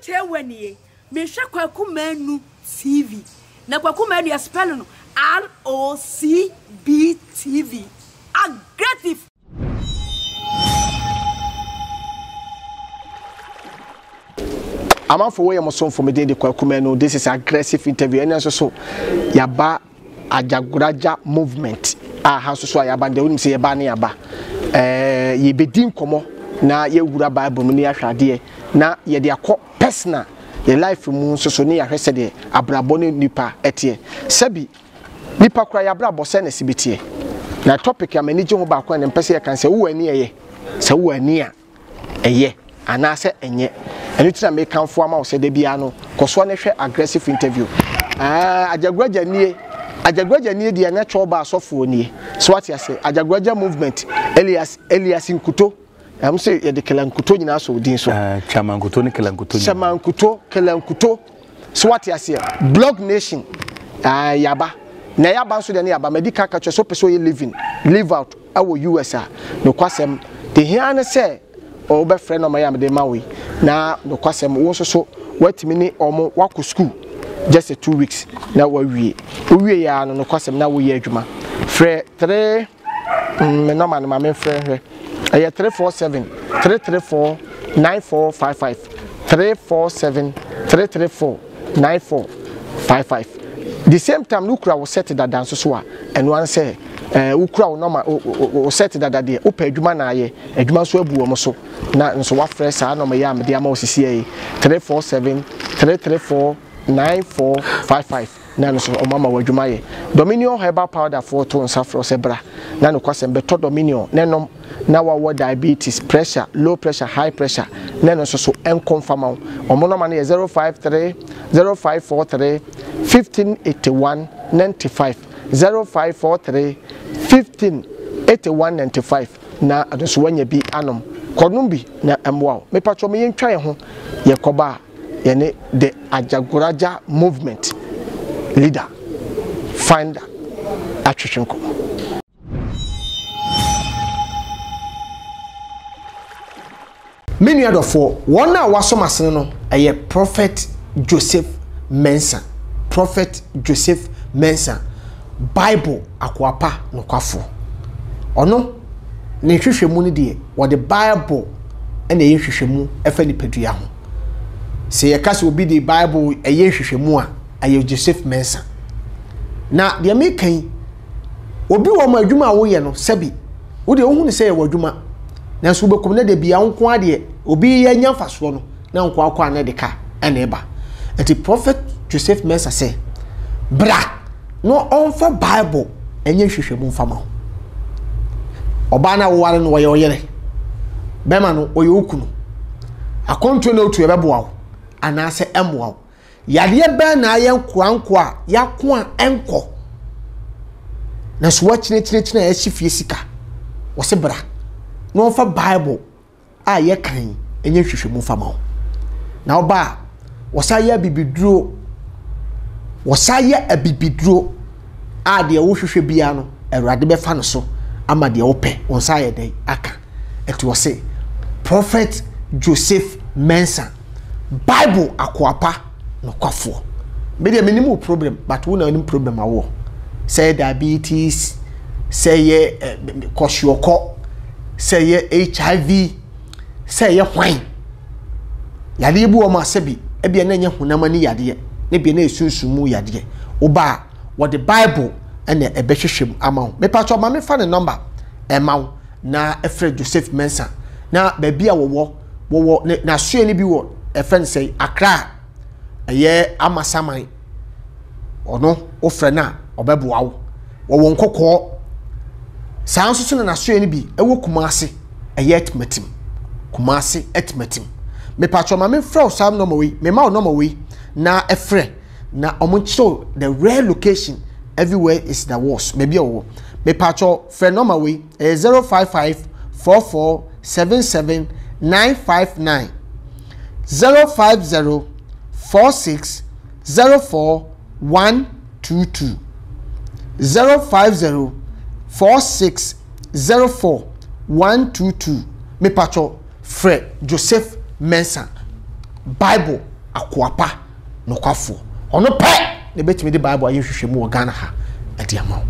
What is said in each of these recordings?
chewani me hwe Kwaku Manu TV na Kwaku Manu ya spell no ROCB TV aggressive. I'm for way I'm so for me the Kwaku Manu. This is aggressive interview and so yaba Ajagoraja movement has so yaba de won say yaba ne yaba ye bedin komo na ye wura Bible mu ne ahwade na ye de akọ personal ye life mu so ne ya hwese de abrabo ne nipa etie sabi nipa kura ya abrabo se na sibetie na topic ya manage ho ba kwa ne mpese ye kan se wo ani eye se wo ani a eye ana se enye enu tira me kanfo ama wo se de bia no koso ne hwe aggressive interview Ajagoraja nie dia na choba asofo nie so what you say Ajagoraja movement Elias Nkuto am say ye de Kelankuto nyina so din so Chamankuto ne Kelankuto Kelankuto so what you say Blog Nation yaba na yaba so de ne yaba medical catch so person you live out our USA no kwasem de hia ne say o be friend no mayam de mawi na no kwasem wo so watimi ni omo wako school just 2 weeks na we ya no kwasem na we ya adwuma frɛ 3 me no man ma me frɛ hwe 347 334 9455 347 334 9455 the same time lukura wo set that dance so a and one say ukura wo normal o set that de o pa adwuma na aye adwuma so abu wo so na nso wa frɛ sa no me ya me de ama osisi yi 347 334 9455 na no so o mama wadwuma ye Dominion herbal powder for to nsafro sebra na no kwasem beto Dominion nenom na wa diabetes pressure low pressure high pressure na no so enconfirm o mo no ma na 053 0543 1581 95 0543 1581 95 na adoso wanya bi anom kodum bi na emwa me patcho me yentwa ye ho ye koba yene the Ajagoraja movement leader founder atwetwenko many other for one na wasomasene no eye Prophet Joseph Mensah Bible akwapa no kwafo ono ne hwehwemu ne de wo the Bible ene ye hwehwemu efa ni padua ho se ye kase obi the Bible eye hwehwemu a aye Joseph Mensah na de me kan obi wo ma adwuma wo ye no sabi wo de ohun se ye wo adwuma na so bekom na de bia nko ade obi ye nya faso no na nko akwa na de ka ene eba enti Prophet Joseph Mensah say bra no onfa Bible enye hwehwemu mfama oba na wo ware no wo ye oyere bema no oye okunu akonto na otu ebeboa wo anase emboa wo yade be na aye nko a yako a enko na so wachine ya hifie sika wo se bra no onfa Bible a ye kan enye hwehwemu mfama na oba wo sa ya bibiduro a de wo hwehwe bia no Awurade be fa no so ama de wo pe won sa ye dai aka eto wo se Prophet Joseph Mensah Bible akwapa no kwafo me de minimu problem but we na any problem awo say diabetes say ye kwashioko say ye HIV say ye hwan yade ebu o ma sebi e bia na nya hunama ni yade ne bia na esunsumu yade oba what the Bible and the ebehwehwem ama me patcho ma me fa ne number ema na efre Joseph Mensah na ba bia wo na sue ni bi wo efre say Accra eye amasaman ono ofre na obeboa wo nkokọ sanso na sue ni bi ewo Kumasi eye etmetim me patcho ma me frɛ sam number we me ma number we na efre na omuncho the rare location everywhere is the worst maybe o me patcho frɛ number we 055 44 77 959 050 46 04 122 050 46 04 122 me patcho frɛ Joseph Mensah Bible akoapa nokwafo ono pe ne betimi de bible aye hwehwe mu Ghana ha ade ama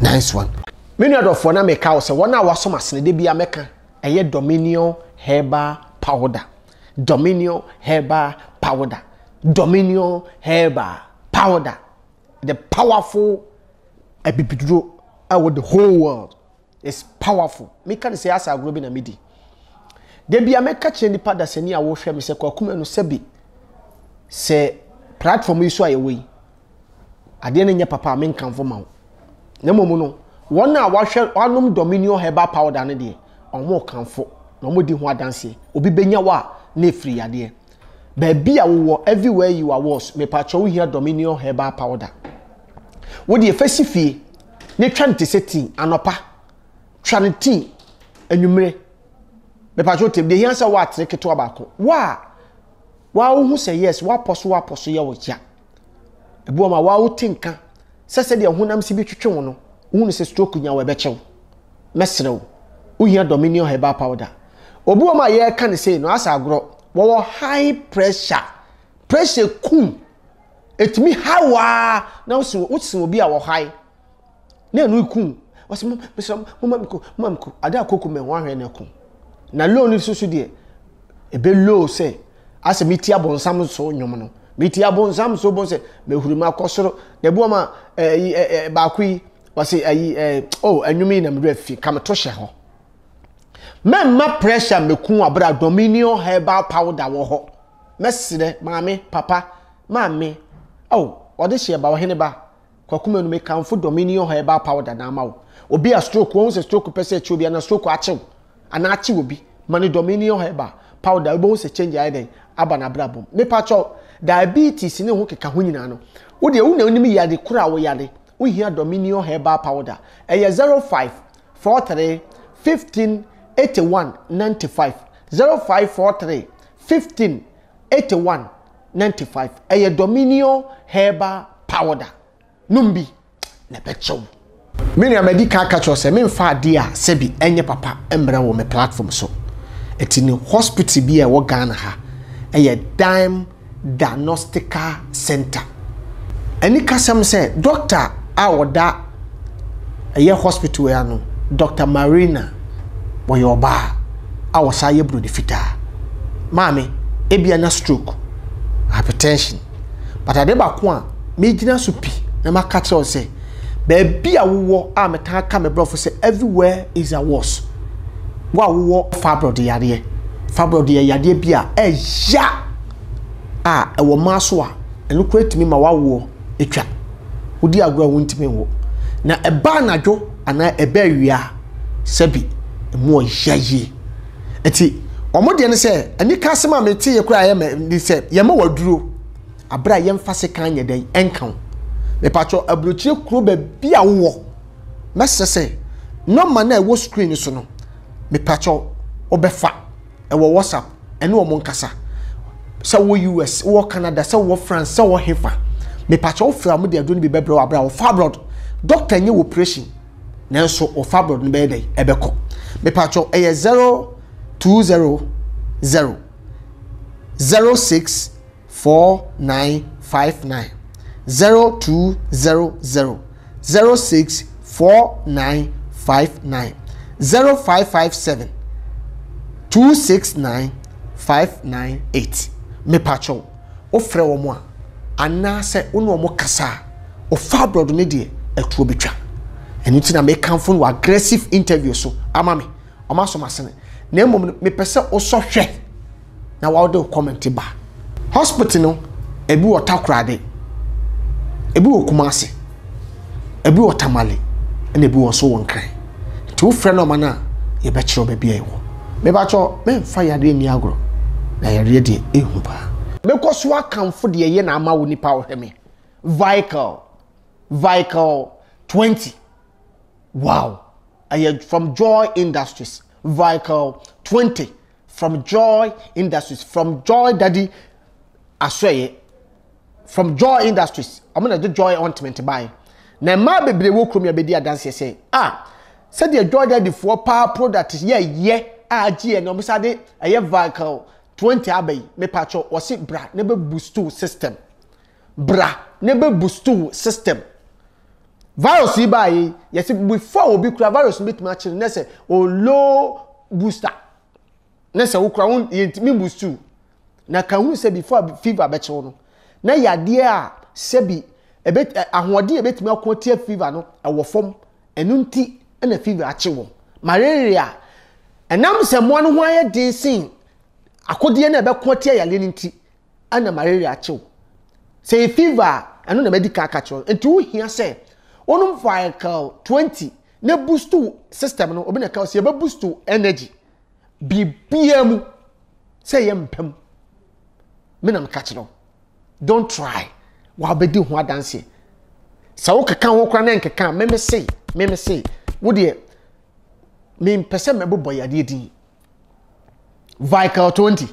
nice one many of na me ka say wona wasom asene de bia meka eye Dominion herbal powder Dominion herbal powder Dominion herbal powder the powerful ebibiduro with the whole world is powerful me can say asa agro bi na medi de bia meka che nipa da sani a wo hwe me se kwakuma no sebi se platform yi so ayewe ade ne nya papa me nkanfo ma wo na momu no wona wahwe anom Dominion herbal powder ne de omo kanfo na omo di ho adanse obi benya wa na free ade ba bia wo everywhere you are was me pa cho here Dominion herbal powder wo de efasifie ne twante seti anopa twanti anwumre me pa cho tem de hiansa wa treketo abako wa hu say yes wa poso ye wo ja ebu ma wa wo tinka sese de honam si bi twetwe wo no hu se stroke nya we be chew mesrew wo hia Dominion herbal powder obu ma ye ka ne say no asa agro wo high pressure kum etimi hawa na wo se obi a wo high na enu kum wase mamko ada akoko me ho ahwe na kum na low ni susu de ebe low say ase meti abonsam so nyom no meti abonsam so bon say mehuruma akosoro na bu ma baakui wase anwumi na mre afi kam to hye ho memma pressure meku abra Dominion herbal powder wo ho mesire maame papa maame ode hye ba wo hene ba kwakuma no me kamfo Dominion herbal powder na ma wo obi a stroke won se stroke pese chi obi na stroke achew ana achi obi mani Dominion herbal powder bo se change aiden aba na brabom me pacho diabetes ne ho keka ho nyina no wo de wo na onim yade kura wo yade wo hia Dominion herbal powder eye 0543 15 81 95 0543 15 81 95 eye Dominion herbal powder numbi na bechew meni amedi ka cho se me mfa ade a sebi enye papa emra wo me platform so etini hospital bi e wo Ghana ha eye Dime Diagnostical Center eni kasam se doctor a woda eye hospital ya no Dr. Marina Boyoba a wasa ye brodi fita mami ebia na stroke hypertension but ade ba ko a me gina so pi na maka che o se baby a wo a meta ka me brofo se everywhere is a worse wa wo fibroid yade bia eya a wo maso a enu kretimi ma wa wo etwa odi agro wo ntimi wo na eba nadwo ana eba wia sabi emu yaye eti omode ne se ani ka sema me tie kura ye me se ye ma waduro abra ye mfa se kan ye den enkan me pacho abrochire kuro ba bia wo mesese no man na wo screen so no me pacho obefa e wo WhatsApp ene wo monkasa se wo US wo Canada se wo France se wo hefa me pacho ofra mo de ado ni bebere wa abra wo fibroid doctor nye operation nanso o fibroid ni be dey ebeko me pacho e 0200 064959 0200 064959 0557 269598 me pacho ofre wo mo ana se uno mo kasa o fibroid ne de atuo betwa enti na me kanfo no aggressive interview so ama me o ma so masene na emom me pese o so hwe na wa de comment ba hospital no ebi wo takrade ebi wo kumase ebi wo tamale na ebi wo so wonkran ti wo frɛ no ma na ye be kire oba bia ewo me ba cho me mfa yade ni agro na yare de ehu ba me koso akamfo de ye na ama wo nipa wo heme vehicle 20 wow from Joy Industries vehicle 20 from Joy Industries from Joy Daddy asweye from Joy Industries I'm gonna do Joy ointment buy na ma bebre wo krom ya bedi adanse say said the Joy Daddy for power product ye gie no bisade vehicle 20 abai me pacho wasi bra ne be boost system bra ne be boost system virus yi ba yi yesi before obi kura virus meet ma chire nese o low booster nese wo kura won yentimi boost na ka hu se before fever be che no na yade a sebi ebet ahode ebetimi akotie fever no ewo fom enu nti na fever ache wo malaria enam se mo no ho aye din sin akode na ebe kotie yale nti ana malaria ache wo se fever enu na medical catch enti wo hia se onum Vical 20 ne boost system no obi na ka se be boost energy bibia mu se ye mpem me na catch no don't try wa bedi ho adanse sa wo keka ho kra na nkeka me say wo de me mpese me bobo yade din Vical 20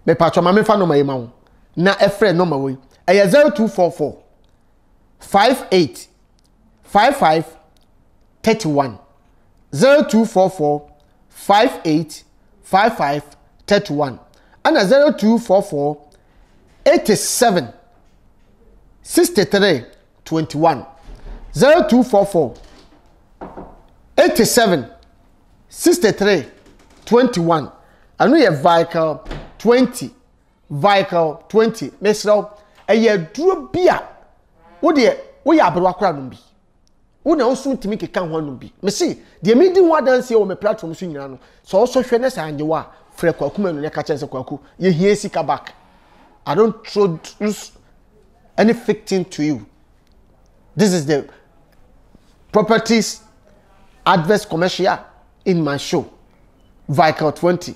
me patcho ma me fa no ma yema wo na efre no ma wo eye 0244 58 55 31 0244 58 55 31 and 0244 87 63 21 0244 87 63 21 and we have Vical 20 mesro eye duro bia wo de wo ya abro akora no bi wo na wo so timi keka ho no bi me see de me di ho dance e wo me platform so nyina no so so hwe ne sa anye wa frɛ kwaku manu ne ka chense kwaku ye hie sika back. I don't introduce any fake thing to you. This is the properties adverse commercial in my show Vical 20.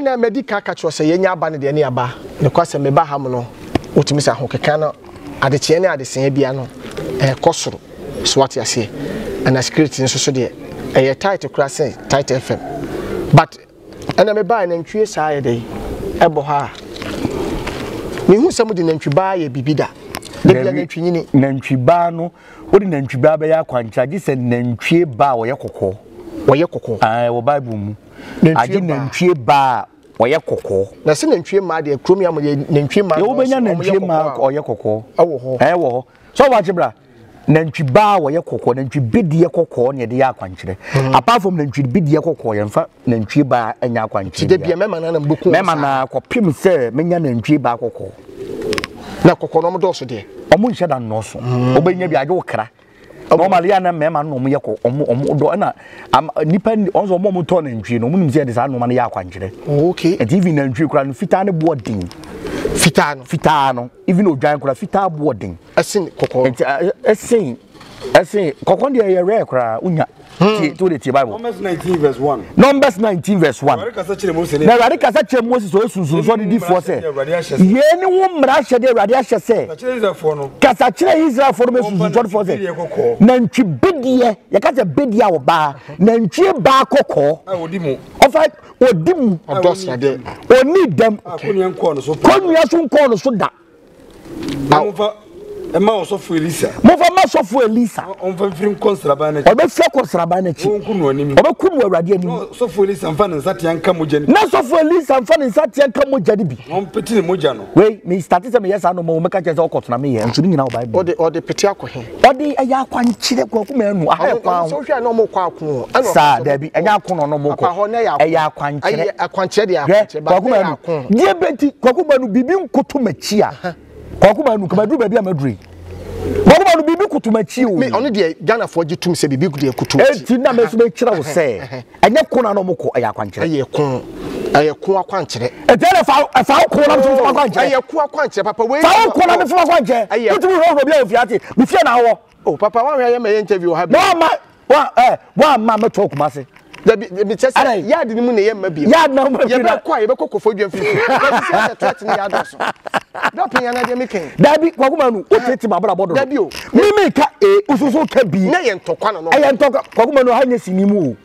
ɛna medical catch was yenya aba ne de ne aba ne kwase me ba ham no wotumi sa ho keka no adekye ne adesen bia no kosoro so what you say and security nso so de tight cross tight FM but ɛna me ba na ntwie saa ye de ebo ha me hu sɛ mo de nantwi ba ye bibida de bia nantwi nyini nantwi ba no wodi nantwi ba be ya kwancha gi sɛ nantwie ba wo ye kokɔ wo bible mu agi nantwie ba wo ye kokɔ na sɛ nantwie ma de kromia mo ye nantwie ma wo benya nantwie ma o ye kokɔ wo ho so wa chibra nantwi ba wo ye kokɔ nantwi bidie kokɔ ne de ya kwankyere apart from nantwi bidie kokɔ ye mfa nantwie ba anya kwankyere de bia mema na mboku mema na kopim sɛ menya nantwie ba kokɔ na kokɔ no mo do so de omo nhye da no so obenya bi age wo kra normally ya na mema no mo ye ko omo do na nipa onzo mo to nantwie no mo nim se de sa no ma na ya kwankyere okay and even nantwie kra no fita ne boarding fita no even odwan kra fita boarding asin kokɔ asin kokɔ de ye rare kra unya to the Bible Numbers 19 verse 1 Numbers 19 verse 1 na Awurade kasa kyerɛ Moses so sunsun so de di fo sɛ ye ne wo mmara hyɛ de Awurade ahyɛ sɛ kasa kyerɛ Israelfo no sunsun so de fo sɛ nantwi bedie ye kasa bedie a wo ba nantwi ba kokɔ ofa odimu adosade oni dem konua so nkɔ no so da Emma also for Elisa. Mofa ma so for Elisa. On fa firi konsraba na. Obe firi konsraba na chi. Onkunu anim. Obe kunu Awurade anim. So for Elisa mfa ne nsate anka mogya ni. Na so for Elisa mfa ne nsate anka mogya ni bi. On peti ne mogya no. Wei, me start say me yes anu mo meka kyerɛ sɛ okɔtona me yɛ. Nso ni nyina wo Bible. Ode peti akɔhe. Ode aya akwankyerɛ kwaku manu. Aha kwa. So hwɛ na mo kwa ako. Sa da bi anya akono no mo kɔ. Apa hɔ na ya. Aya akwankyerɛ. Akwankyerɛ de akwankyerɛ ba. Kwaku manu. Die beti kwaku manu bibi nkoto machi a. Kwaku manu kamadu ba bi amaduri. Kwaku manu bibi kutumachi o. Me ono de Ghana for gitum sɛ bibi de kutu. Enti na me so be kyerɛ wo sɛ. Anya kona no mo kɔ aya akwankyerɛ. Ayɛ ko akwankyerɛ. Etele fa ko na mfo akwankyerɛ. Ayɛ ko akwankyerɛ papa we. Fa ko na mfo akwankyerɛ. Wotu ro bi a ofiate. Me fie na wo. Oh papa wa hwɛ me interview ha bi. Wa ma me talk ma se. Me tell say yard ni mu na ye ma bi. Yard na ma bi. Ye ba kwa ye be kokofo dwan fifi. What is that ni yard so. Da penya na de making. Dabi kwaku manu o tete ma bra bodo. Dabi o. Me ka ususu ka bi. Na ye ntokwa no. E ye ntokwa kwaku manu ha nya sini mu o.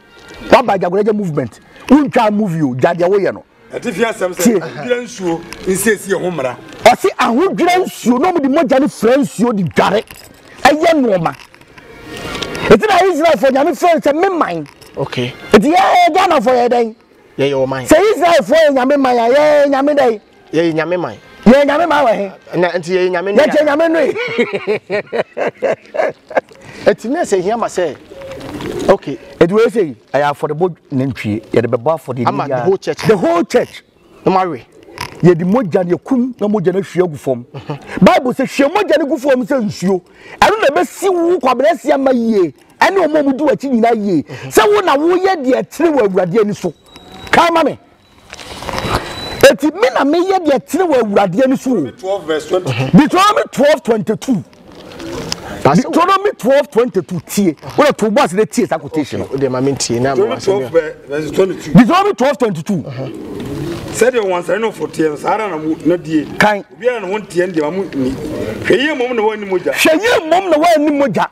Wa ba jagoreje movement. Untwa movie o jade wo ye no. Ati fi asem se dwira nsuo nsesi ho mra. O se ahodwira nsuo no mu di mogya ne fra nsuo di dware. Eye no ma. Eti na Israel for nyame friend se me man. Okay. Eti ye Ghana for ye den. Ye your mind. Se Israel for ye nyame man ye nyame den. Ye nyame man. Ye nyame man wa he. Na enti ye nyame no. Ye che nyame no. Eti na se hia ma se. Okay. Eti we say I affordable nantwie ye de beba for the whole church. The whole church. No marry. Ye di mogya ne kum na mogya na hwe agufom. Bible say hwe mogya ne gufom se nsuo. Eno na be si wu kwabrɛsia ma yie. Ene omo du achi nyina yie. Se wo na wo ye de atire wa Awurade ani so. Kai ma me. Eti me na me ye de atire wa Awurade ani so. 12 verse 20. Deuteronomy 12:22. Deuteronomy 12:22 tie. Wo to boss de tie sa quotation. O de ma mentie na ma 12 verse 22. Deuteronomy 12:22. Said you once I know for tears, I don't know die. Kan. We are on tie and the mamu ni. Hweye mom na wani moja. Hweye mom na wani moja.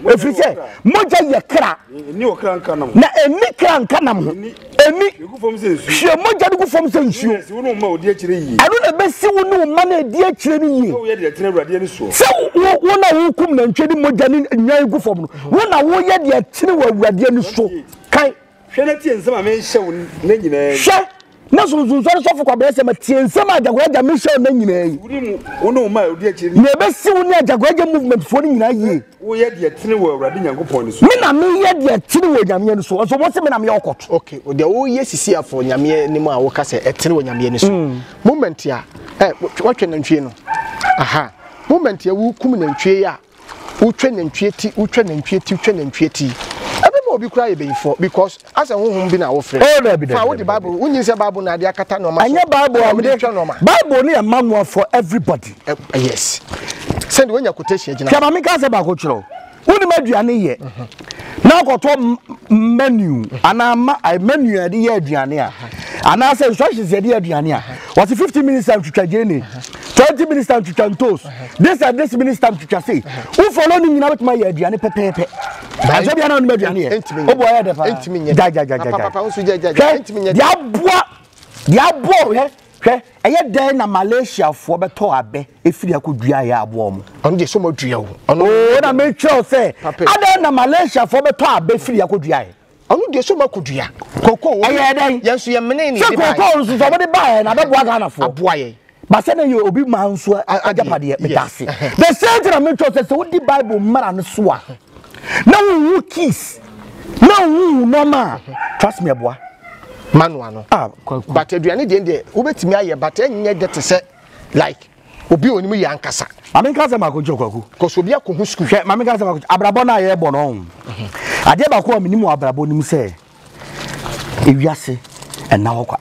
Efiri se moja ye kra. Ni o kra nka nam. Na eni kra nka nam. Eni. Egu fom se nsu. Hwe moja de gu fom se nsuo. Se wonu ma odi akire yi. Anu na be si wonu ma na edi akire ni yi. Wo ye de tene Awurade ani so. Se wo na wo kum na ntwe di moja ni nyan gu fom no. Wo na wo ye de tene wa Awurade ani so. Kan. Hwe na tie nsema me hye wo na nyina. Hwe na so so for kwabrɛsɛ ma tie nsɛm ajagoraja me hye na nyina yi. Wuri mu wonu ma odi akire ni. Na be si wo ni ajagoraja movement fo ni nyina yi. Wo ye de tene wo Awurade Nyankopɔn ni so. Me na me ye de tene wo nyame ni so. So mo se me na me okɔto. Okay, o de wo ye sisi afo nyame ni mu a wo ka sɛ etene wo nyame ni so. Moment ya watwe nantwie no. Aha. Moment ya wo kum nantwie ya. Wo twe nantwie ti, wo twe nantwie ti, wo twe nantwie ti. Obi kura ye before because as a honhom bi na wo frɛ. Fa wo the Bible, wonyin say Bible na de akata no ma. Anya Bible am de Bible ni a manual for everybody. Yes. Send when your quotation agina. Kama me ka say ba ko kyerɛ. Woni maduane ye. Na akoto menu ana ma menu ya de ye aduane a. And I said, instructions said here, Diania. Was 15 minutes time to Chajani, 20 minutes time to Chantos. This and this minutes time to Chassis. Who following me out my Diana Pepe? I said, I don't know Diania. Oh, boy, I had then a Malaysia for better abe if you could dry warm. On the summer drill. Oh, I make sure say, I then a Malaysia for better abe if you could dry. On the summer could dry. Coco, yes, you are many. Coco, somebody buy another wagon for boy. But sending you will be man, so I japadi. The center of me says, what the Bible man and swa. No who kiss. No who no man. Trust me, boy. Manuano. But aduane de wobetimi aye but enye de te se like obi onimu yankasa. Mame kasa makojo kwaku. Cause obi akohu school. Hwe mame kasa makojo abrabo na ye bo no. Ade ba ko minimu abrabo nim se ewiase ena hokwa.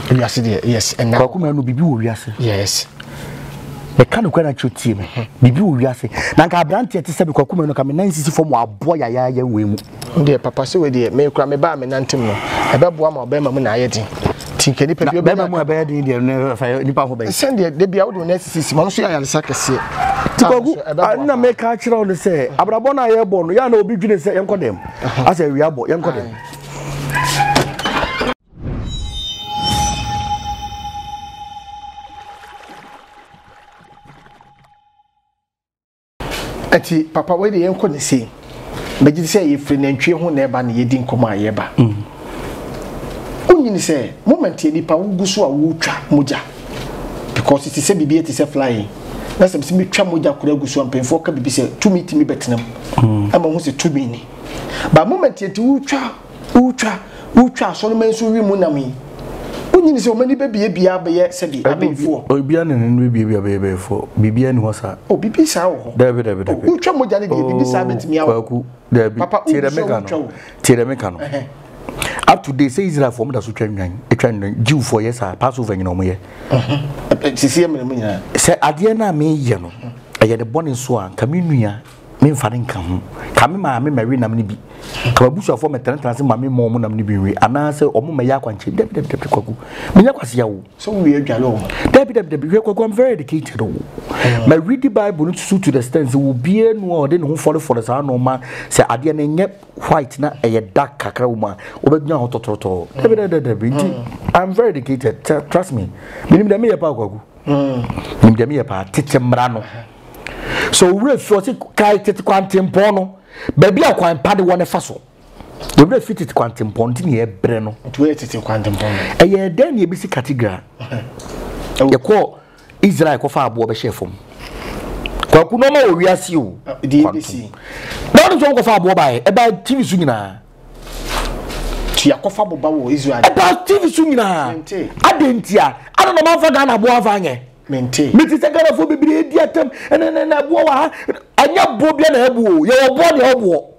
Ewiase de yes ena. Kwaku me no bibi wo wiase. Yes. Me kan ko na chotie me. Bibi wo wiase. Na nka abrante te se be kwaku me no ka me nan sisi fom abo ya wemu. Nde papa se we de me kura me ba me nantem no. Ebeboa ma obema mu na ayedin. Tinkani pepe obema mu abayedin de nipa ho bayi. Send de bia wo do na sisi ma no so ya yalesa kese. Tikogu na me ka kira on say abrabo na ye bo no ya na obi dwine say yenkodem. Asa wi abo yenkodem. Ati papa we de yenko ne sei. Beji say ye free nantwie ho na eba na yedi nkomo ayeba. Onyini say moment ye nipa wuguso a wutwa moja. Because it is say bibi it is flying. Na say me twa moja kura guso ampenfo ka bibi say to meet me betenam. Ama hu say to me ni. Ba moment ye ti wutwa so no man so wi mu na mi. Onyini say o mani bebie bia be ye say bi abenfo. Obia na nnu bia fo. Bibia ni ho sa. O bibi sa ho. David. Wutwa moja ne bibi sa betimi awo. Papa Tire mekano. Up to day say Israel for me that so twan Jew for years Passover you know me. Sisi me me nya. Say ade na me ye no. Eye de bone so an ka me nua me mfa nka ho. Ka me ma me mari nam ne bi. Ka babusu afo me tentanse ma me mo nam ne bi wi. Ana say omo me ya kwanche David kwaku. Me nya kwase ya wo. So we adwale o. David kwaku I'm very educated o. My read the Bible to the extent will be no or then who follow for the son no man say ade na nye white na a dark kakra woman obednya hotototo. David I'm very educated, trust me. Minim dem ye pa kwaku. Minim dem ye pa tete mra no. So we feel say kai tete kwantempo no. Baby akwan pa de wona fa so. We be fit it kwantempo ntini ye bre no. To we tete kwantempo no. Eye den ye bi si category. Ye ko Israel ko fa abo be chefom. Kwaku no ma owiase o. DBC. Na no so ko fa abo ba e ba TV su nyina. Tu yakofa boba wo Israel. E ba TV su nyina. Adentia. Ano no man fa Ghana abo afa anye. Mente. Me ti se Ghana fo bibiri edi atam na abo wa anya bo bia na abo o. Ye obo de obo.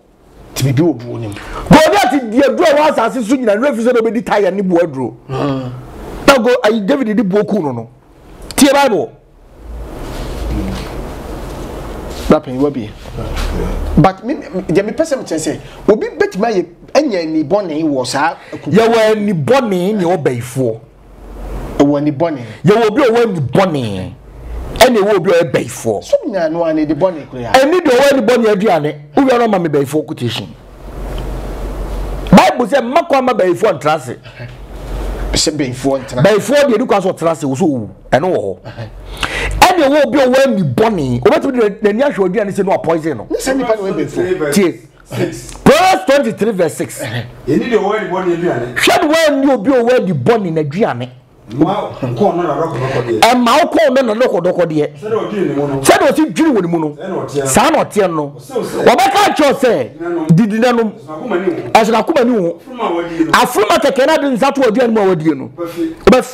Ti bibi obo nim. Go that di adro wa asase su nyina refi se no be di tire ni bo adro. Na go ai David di bo ku no. Tie Bible. Rapping will be. But me person say, will be bet my any bonny was out. You were ni bonny in your bay for. When the bonny. You will be a bonny. And you will be a bay for. So no one need the bonny. I need the one bonny Adriane, who are on my bay for quotation. Bible said, Macquama bay for transit. Bay for the Lucas or transit was and all. And you will be a when bonny. What the natural again no poison. Verse 23 verse 6. You need a word bonny. Should when you be aware the bonny in a Gianni. And Malcolm and a local dear. Said was it Jew with Muno? San or Tiano. What I can't say, did not know as an Akuma. I flew at a Canadian that were doing more with you. But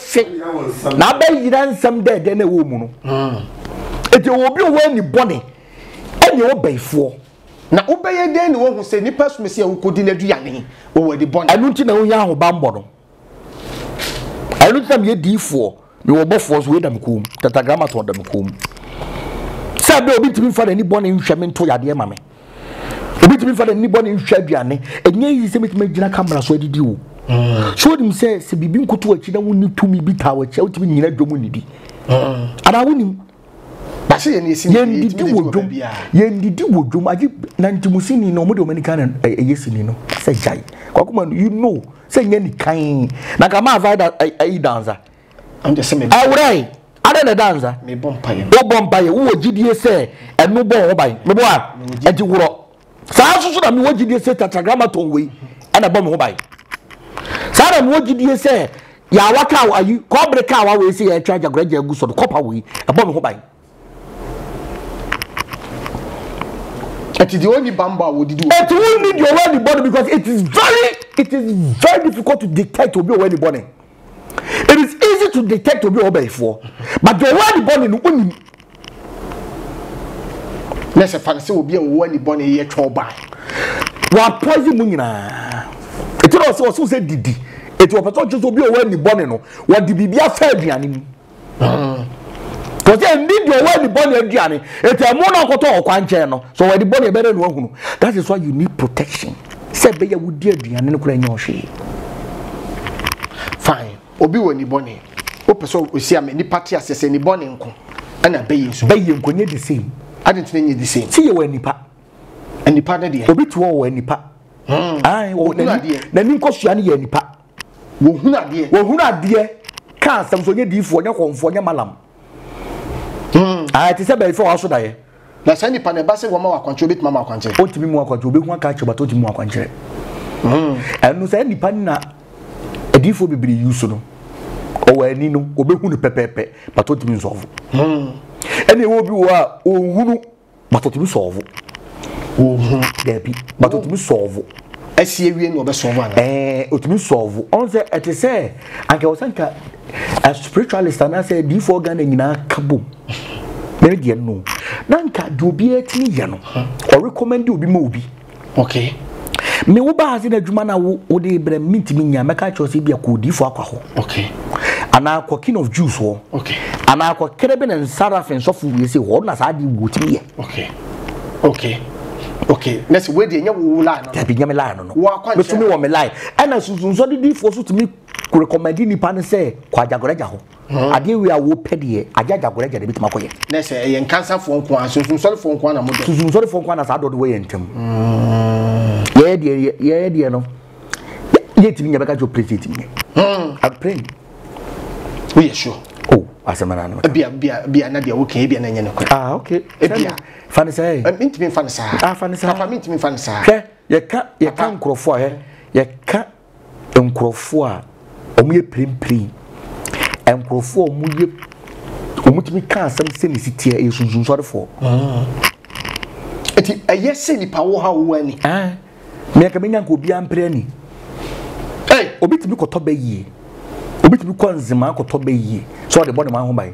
now, baby, then some dead than a woman. It will be when you bonny and you obey for. Now, obey then the one who said, Nipas Messia who could in a Gianni or the bonny. I don't know young Bambono. I don't have ye D4. You were both was with them coom. Tatagrama told them coom. Say, be obit me for anybody in Shaman to your dear mammy. Obit me for anybody in Shabiane, and ye is a make Gina camera so did you. so dim say se bibi nkoto achi na woni tumi bi ta wachi wotimi nyina dwomu ni bi ana woni ba se ye ne esi yendidi wodwom agi na ntimusini no mo de omani kan yesini no say jai kwakuma you know say nyani kan na kama avoid ai danza I'm just saying awrai ada na danza me bompaye wo gidie say enu bon wo bai me bo a agi woro saa so na me wo gidie say tetragrammaton we ana bo me wo bai saa na me wo gidie say ya waka ayi kobre ka wa we say ya twa jagoraja agu so do kopa we abo me wo bai it is the only bamba we did it will need your wedding body because it is very difficult to detect to be a wedding body. It is easy to detect to be a before, but your wedding body no only. Let's say fancy will be a wedding body here trouble. What poison munina? It also say didi. It was just to be a wedding body no. What did be a fair dianim? Because they need your wedding body diani. It's a monocoto quanche no. So wedding body better no. That is why you need protection. Say be you dear diani no krenyoshi. Fine. Obi woni boni. O person o si am ni party asese ni boni nko. Ana beye so. Beye nko nye the same. I didn't think the same. See you nipa. Nipa na de. Obi to wo nipa. Ai wo na ni nkosua ne ye nipa. Wo hunu ade. Ka asem so nye difo nye konfo nye malam. Ti se be fo aso da ye. Na se nipa na ba se wo ma wa kwanche obetuma ma kwanche. Otimi mu akwanche obi hu aka cheba to otimi mu akwanche. Enu se nipa na edifo bibiri yusu no. O wa ani no obehu ni pepepe but otimi nsofu. Ene wo bi wo a ohunu but otimi solve. Ohunu debi but otimi solve. Asi ewie no be solve ana. Otimi solve. On say et say anke osanka a spiritualist and I say defo organ nyina kabom. Me de no. Nanka do obi etimi ye no. Or recommend obi ma obi. Okay. Me wo ba ase na dwuma na wo de bre mintimi nya meka chose bia ko defo akwa ho. Okay. Ana kwa king of Jews ho. Okay. Ana kwa kerebe na sarafin so fu we say ho na sa di wotimi ye. Okay. Let's wait the nya wo la no. Tabi nya me la no. Me tumi wo me lie. Ana sunsun so di defo so tumi ko recommend ni pa ne say kwa jagoreja ho. Ade we a wo pede ajajagoreja de bituma koye. Na say yen cancer fo nko an sunsun so fo nko na mo do. Sunsun so fo nko na sa do we yentem. Ye de no. Ye timi nya beka jo president mi. I'm praying. We are sure. Oh, asemana no. Bia na de okay bia na nya no kwa. Okay. Bia. Fane say. Mintimi fane sa. Fane sa. Papa mintimi fane sa. Ye ka nkrofo a ye ka nkrofo a omu ye premprim. Nkrofo omu timi ka asem se ni sitie e sunsun sori fo. Eti eye se ni pa wo ha wo ani. Me ka menya ko bia ampre ni. Obi timi koto ba yie. Obi timi ko nzima koto ba yie. So de body man ho bai.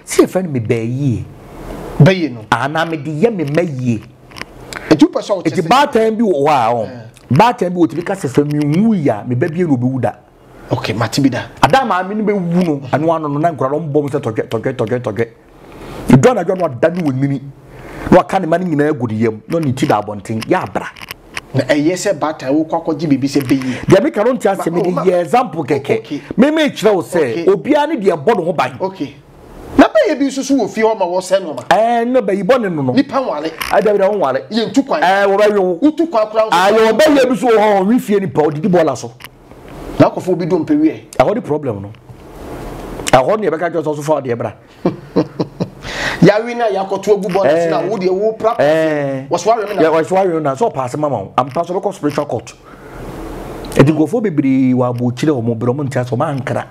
See friend me ba yie. Ba yie no. Ana me de ye me ma yie. Etu pa so. Eti ba time bi wo ha o. Ba time bi wo timi ka sesa mi wu ya me ba bia no be wuda. Okay, matibida. Adama mi ni be wu no anu anu no na nkura no mbom se toge. You don't know what danu wonini. No aka ne mani nyina agudiyam. No ni ti da abonten ya bra. Na eyese bata wo kwakoji bibi se beyi. Dia me ka no ntia se me de ye example keke. Me kire wo se obia ne de bodo ho ban. Okay. Na be ye bi susu wo fi ho ma wo se no ma. No be yibo ne no. Nipa wale. Ada bi da ho wale. Ye ntu kwan. Wo ba yo. Utu kwan kura. Ayo be ye bi so ho wi fie ni pa odidi bola so. Na ko fo bi do mpewie. Aho di problem no. Aho ne be ka jo so fa de bra. Ya wina ya kotu ogu bonus na wo de wo practice. Wasware me na. Yeah, wasware na so pass mama. Am pass so ko spiritual court. E di go fo bebiri wa bo chire o mo bro mo ntia so ma ankara.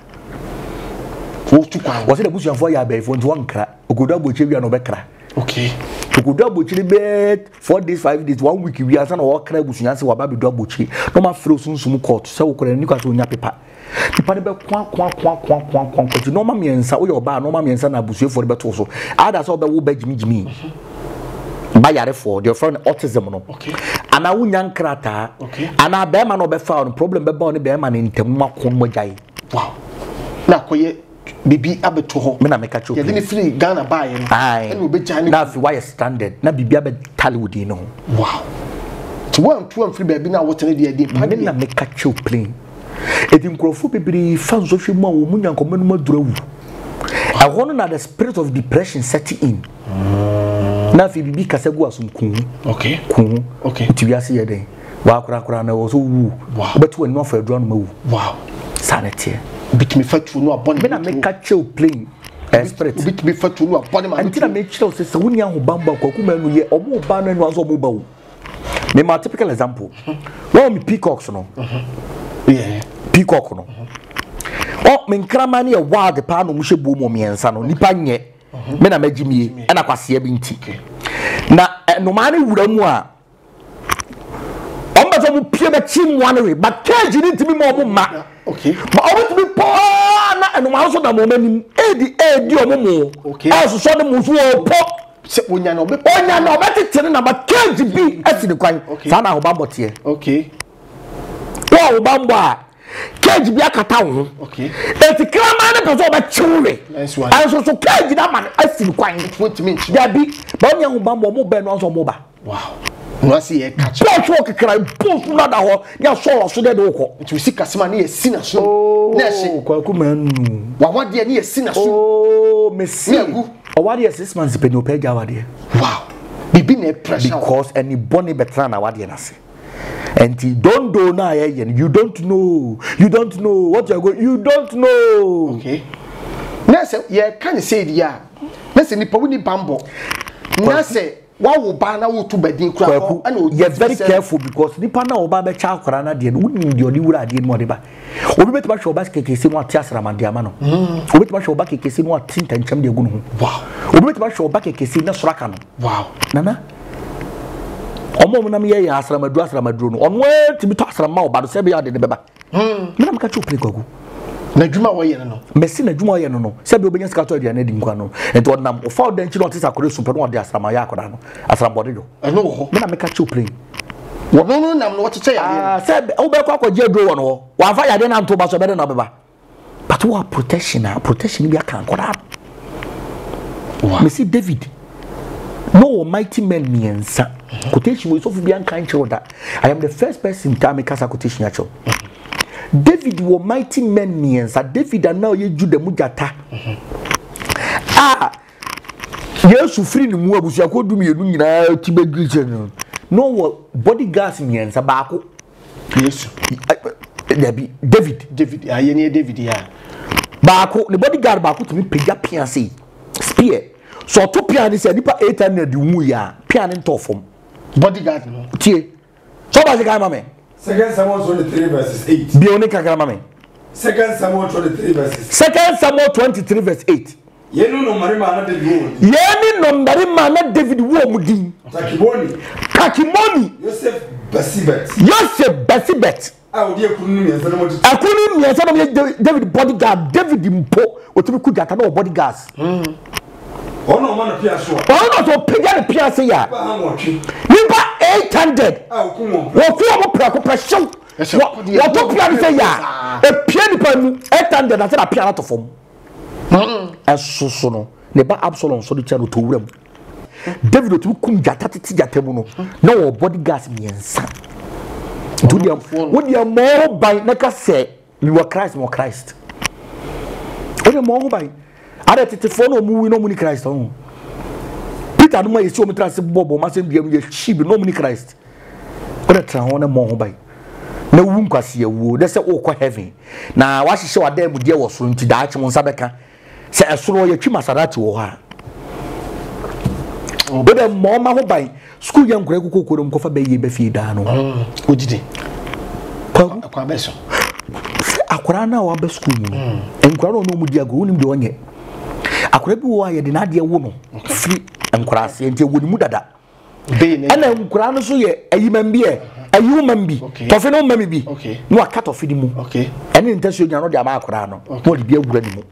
Wo tu kwan. Wo se de busuafo ya ba ifo nti wo ankara. Ogodo aboche wi na obekra. Okay. Ogodo aboche be 4 days 5 days 1 week wi asa na wo kra busunya se wa ba bedo aboche. No ma frɛ sunsun court se wo kra ni kwa so nya pepa. Tipa ne be kwa ko no ma miensa wo yo ba no ma miensa na busuafo be to so. Ada se wo be wo ba jimi. Ba yare for your friend autism no. Okay. Ana wo nya nkrata. Okay. Ana be ma no be fa no problem be ba no be ma ne ntem makon mo jai. Wow. Na koye bibi abeto ho. Me na me ka cho. Ye dey free Ghana ba ye no. And we be jani. Na fi why standard. Na bibi abe tali wodi no. Wow. To one free baby na what ne dey dey. Me na me ka cho plain. edi nkrofo bibiri fan so hwe mu a wo munya nkomo no madurawu I want na the spirit of depression setting in na fi bibi kasegu asum kun okay ti wiase ye den wa kura na wo so wu betu ani ofa adura no mawu wow sanity bitimi fatu no abon me na make catch playing spirit bitimi fatu no abon ma antina me chiro se woni aho bamba kwaku ma nu ye omo ba no anu aso omo ba wo me ma typical example one me peacocks no yeah peacock no oh me nkrama ne wild pa no mu hyebu mo miensa no nipa nye me na magimie e na kwase bi nti na no ma ne wura mu a omba so mu pie be chi mu anwe but cage ni ntimi mo ma okay ma o to be po na no ma so da mo manim edi o mo okay aso so de mu so po se onya na obetete na ba cage bi asini kwan sa na ho ba bote okay wo bambo a cage bi akata wo okay eti krama ne peso ba chiwe anso so cage na man asini kwan ya bi ba onya ho bambo mo be no so mo ba wow no asi e catch po kekra po na da ho ya so de ko nti si kasema ne yesi na so na hye kwaku manu wawade ne yesi na so mesi awade 6 months pe no page awade wow bibi na pressure because any bony betra na awade na se and you don't know na you don't know what you are going you don't know okay na se ye kan say dia na se nipa woni bambo na se wa wo ba na wo to badin kura ko ana you very careful because nipa na wo ba be cha akora na de no woni de odi wura de no de ba obi betima hwe oba kekesi no ati asramande ama no obi betima hwe oba kekesi no ati ntanchem de egu no wow obi betima hwe oba kekesi na soraka no wow nana omo na me ye asramadu no onwe timi to asrama oba do se be ya de ne beba me na maka chu play kwagu na djuma wo ye no mesi na djuma wo ye no se be obenya sika to dia na di nkwa no ento nam o fa odan chi no tisa kore super no de asrama ya akoda no asrambode do eno ho me na meka chu play wo no nam no wocheche ya se o be kwa kwaje do wo no wa fa ya de na nto ba so be de na beba but what protection be kan koda wow mesi David no mighty men miensa quotation we so fu bi an kan che that I am the first person to make a quotation actually David were mighty men miensa David and now ye jude mujata yesu free ni mu abusu akodu mienu nyina tibe griche no bodyguards miensa baako yesu David aye ne David ya baako the bodyguard baako tumi pega pia sei spear so to pia ni se nipa 800 di mu ya pia ni ntofom bodyguard no tie so ba se ga mame 2 Samuel 23 verses 8 bi oni kakra mame 2 Samuel 23 verses 2 Samuel 23 verse 8 yenu no marima na David wo mudin kakimoni Joseph Basibet odi akunu miensa no David bodyguard David mpo otumi kujata na bodyguards ono ma na pia so ono to pega ne pia se ya nipa 800 wo prako pressure wo to pia ne se ya e pia nipa nu 800 na se na pia na to fom so no ne ba Absalom so de tia no to wuram David otumi kum jata titi jata mu no na wo bodyguards miensa wodia mo by na ka se you were Christ wodia mo by ada tetefo no mu wi no mu ni Christ on Peter no ma yesi o metra se bobo ma se biam ye chibi no mu ni Christ wodia tra ho na mo ho by na wu nkwase awu de se o ko heaven na wa hihye wada mu de wo so nti da ache mo nsa beka se esoro ye twi masarati wo ha wodia mo ma ho by school yan kure kokoro mkofa be ye be fi da no ojide kwa beso akura na wa be school mu enkura no mu dia go wonim de onye akura bi wo aye de na de wo no free enkura se enti wo ni mu dada be ne ana enkura no so ye ayimambie ayumambi tofe no mami bi no aka tofe di mu ene ntaso nya no de ama akura no mo de bi agura ni mu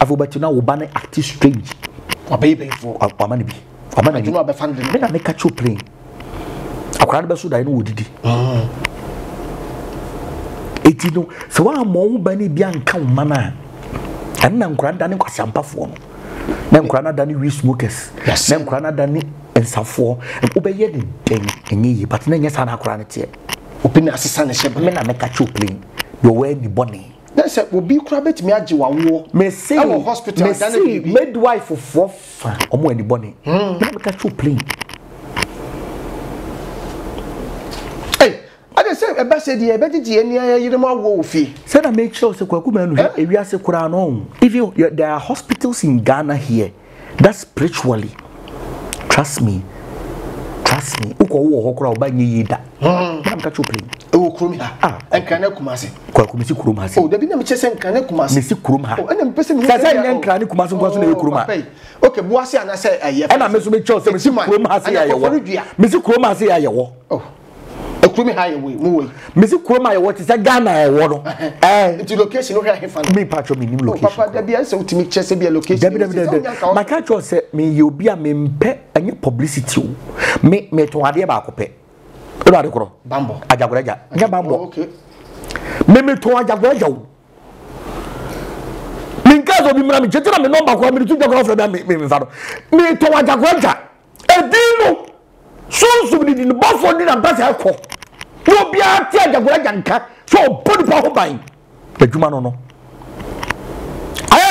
afo bati na wo ba na act strange obey fo amani bi amana ni no be fande na make a plane akura no be so dai no wodidi etino so wa mo ba ni bia nka mana anna nkura ndane kwasampafo no na nkura na dane we smokers na nkura na dane ensafo obeye de den enyi but na nyesa na akura ne tie opini asesa ne shebe me na make a plane your any bonny. That's it. Will be crabby to me. I war. Me say hospital. Me say midwife of 4 or more any bonny. Never catch you plane. I say a best idea, better DNA, you know more wolfy. Said I make sure the Kwakuman, if you are a Quran, if there are hospitals in Ghana here, that's spiritually. Trust me. Uko wo hokora oba nyi da. Mam ka chopling. O krum ha. En kan Kumasi. Kwa kumisi krum ha. Oh, debi na me chese kan Kumasi. Mesi krum ha. Oh, ena mpese me. Sasa en kan Kumasi nko so na krum ha. Okay, buase ana say aye. Ena me so me cho say mesi krum ha say aye wo. Mesi krum ha say aye wo. Oh. Ekumi ha ye we, mu we. Mesi krum ha ye wo ti say Ghana ye wo no. Into location no hia he fan. Me patcho me nim location. Papa debi an say utimi chese be location. Debi. My catch say me ye obi a me mpe anye publicity o. Me to ade ba akopɛ ero ade koro bambo ajagoraja nya bambo okay me to ajagoraja o min kazo bi mra me chetira me number ko me tu jagora fra me fa do me to ajagoraja edino sunsu ni di bofo ni na mpasa ko no bia ti ajagoraja nka so body pa ho ban adwuma no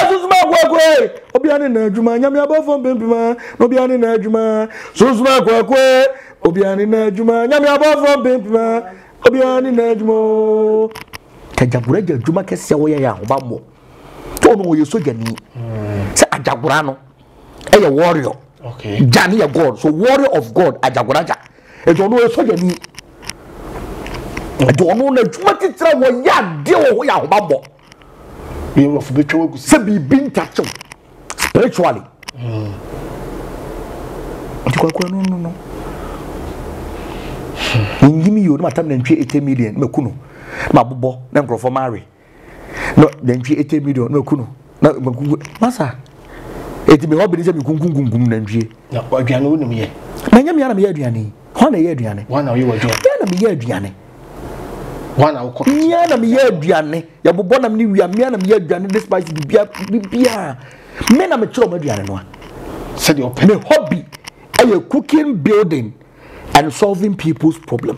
Susuma kwakwe obiane na adwuma nyame abofo mpempema obiane na adwuma susuma kwakwe obiane na adwuma nyame abofo mpempema obiane na adwuma kajagura adwuma kese wo ya hobambo to no wo soja ni se ajagura no eye warrior okay jani ya god so warrior of god ajagura ja e to no wo soja ni e to no na adwuma titira wo ya de wo ya hobambo we of betwo gusi se bi bintacho spiritually kwa no ngimi yo na matam na ntwe 80 million mekuno ma bobo na nkrofo mare no na ntwe 80 million mekuno na masa eti me hobi ni se mi kunkungungum na ntwe na aduane wo nim ye na nyame ya na me ya aduane ho na ye aduane wa na wo ye aduane ya na me ya aduane wana uko nya na me ya aduane ya bobo na me wia me na me ya aduane despite bibia me na me chiro ma aduane no said your me hobby ay cooking building and solving people's problem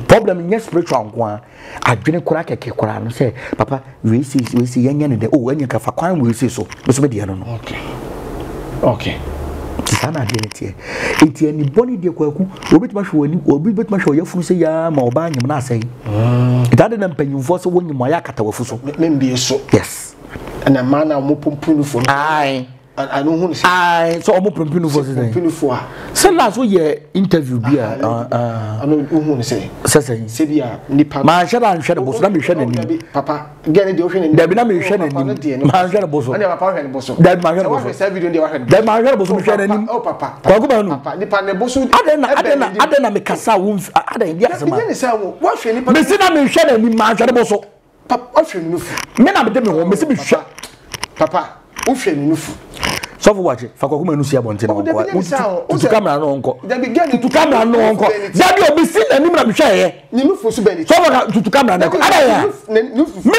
problem in spiritual kwa adwene kura keke kura no say papa we see yanya ne de oh anya ka fa kwan we see so me de no okay sana identity enti ani boni de kwaku obitima hwani obitima hwo yafuru se ya ma oba anyim na asai itade na mpanyimfo so wonyim ya kata wafu so membe so yes na mana mo pompunu fo ai I know who say ai so omo pompunu fo a so last we interview bia I know who say say bia nipa ma hwada nhwede boso na me hwede ni papa gene de hwede ni da bi na me hwede ni ma hwede boso na papa hwede boso da ma hwede boso say video de hwede da ma hwede boso me hwede ni oh papa kwagu ba nu papa nipa ne boso adena me kasa wo adan dia asema ni say wo hwe nipa me si na me hwede ni ma hwede boso papa hwe ni nufu me na me de me ho me si me hwe papa wo hwe ni nufu so for watch fa kwa kuma enu sia bonte na kwa tu camera no onko tu camera no onko dabi obi si na nim na mhwe ni nufu so beni so for tu camera na ada ya me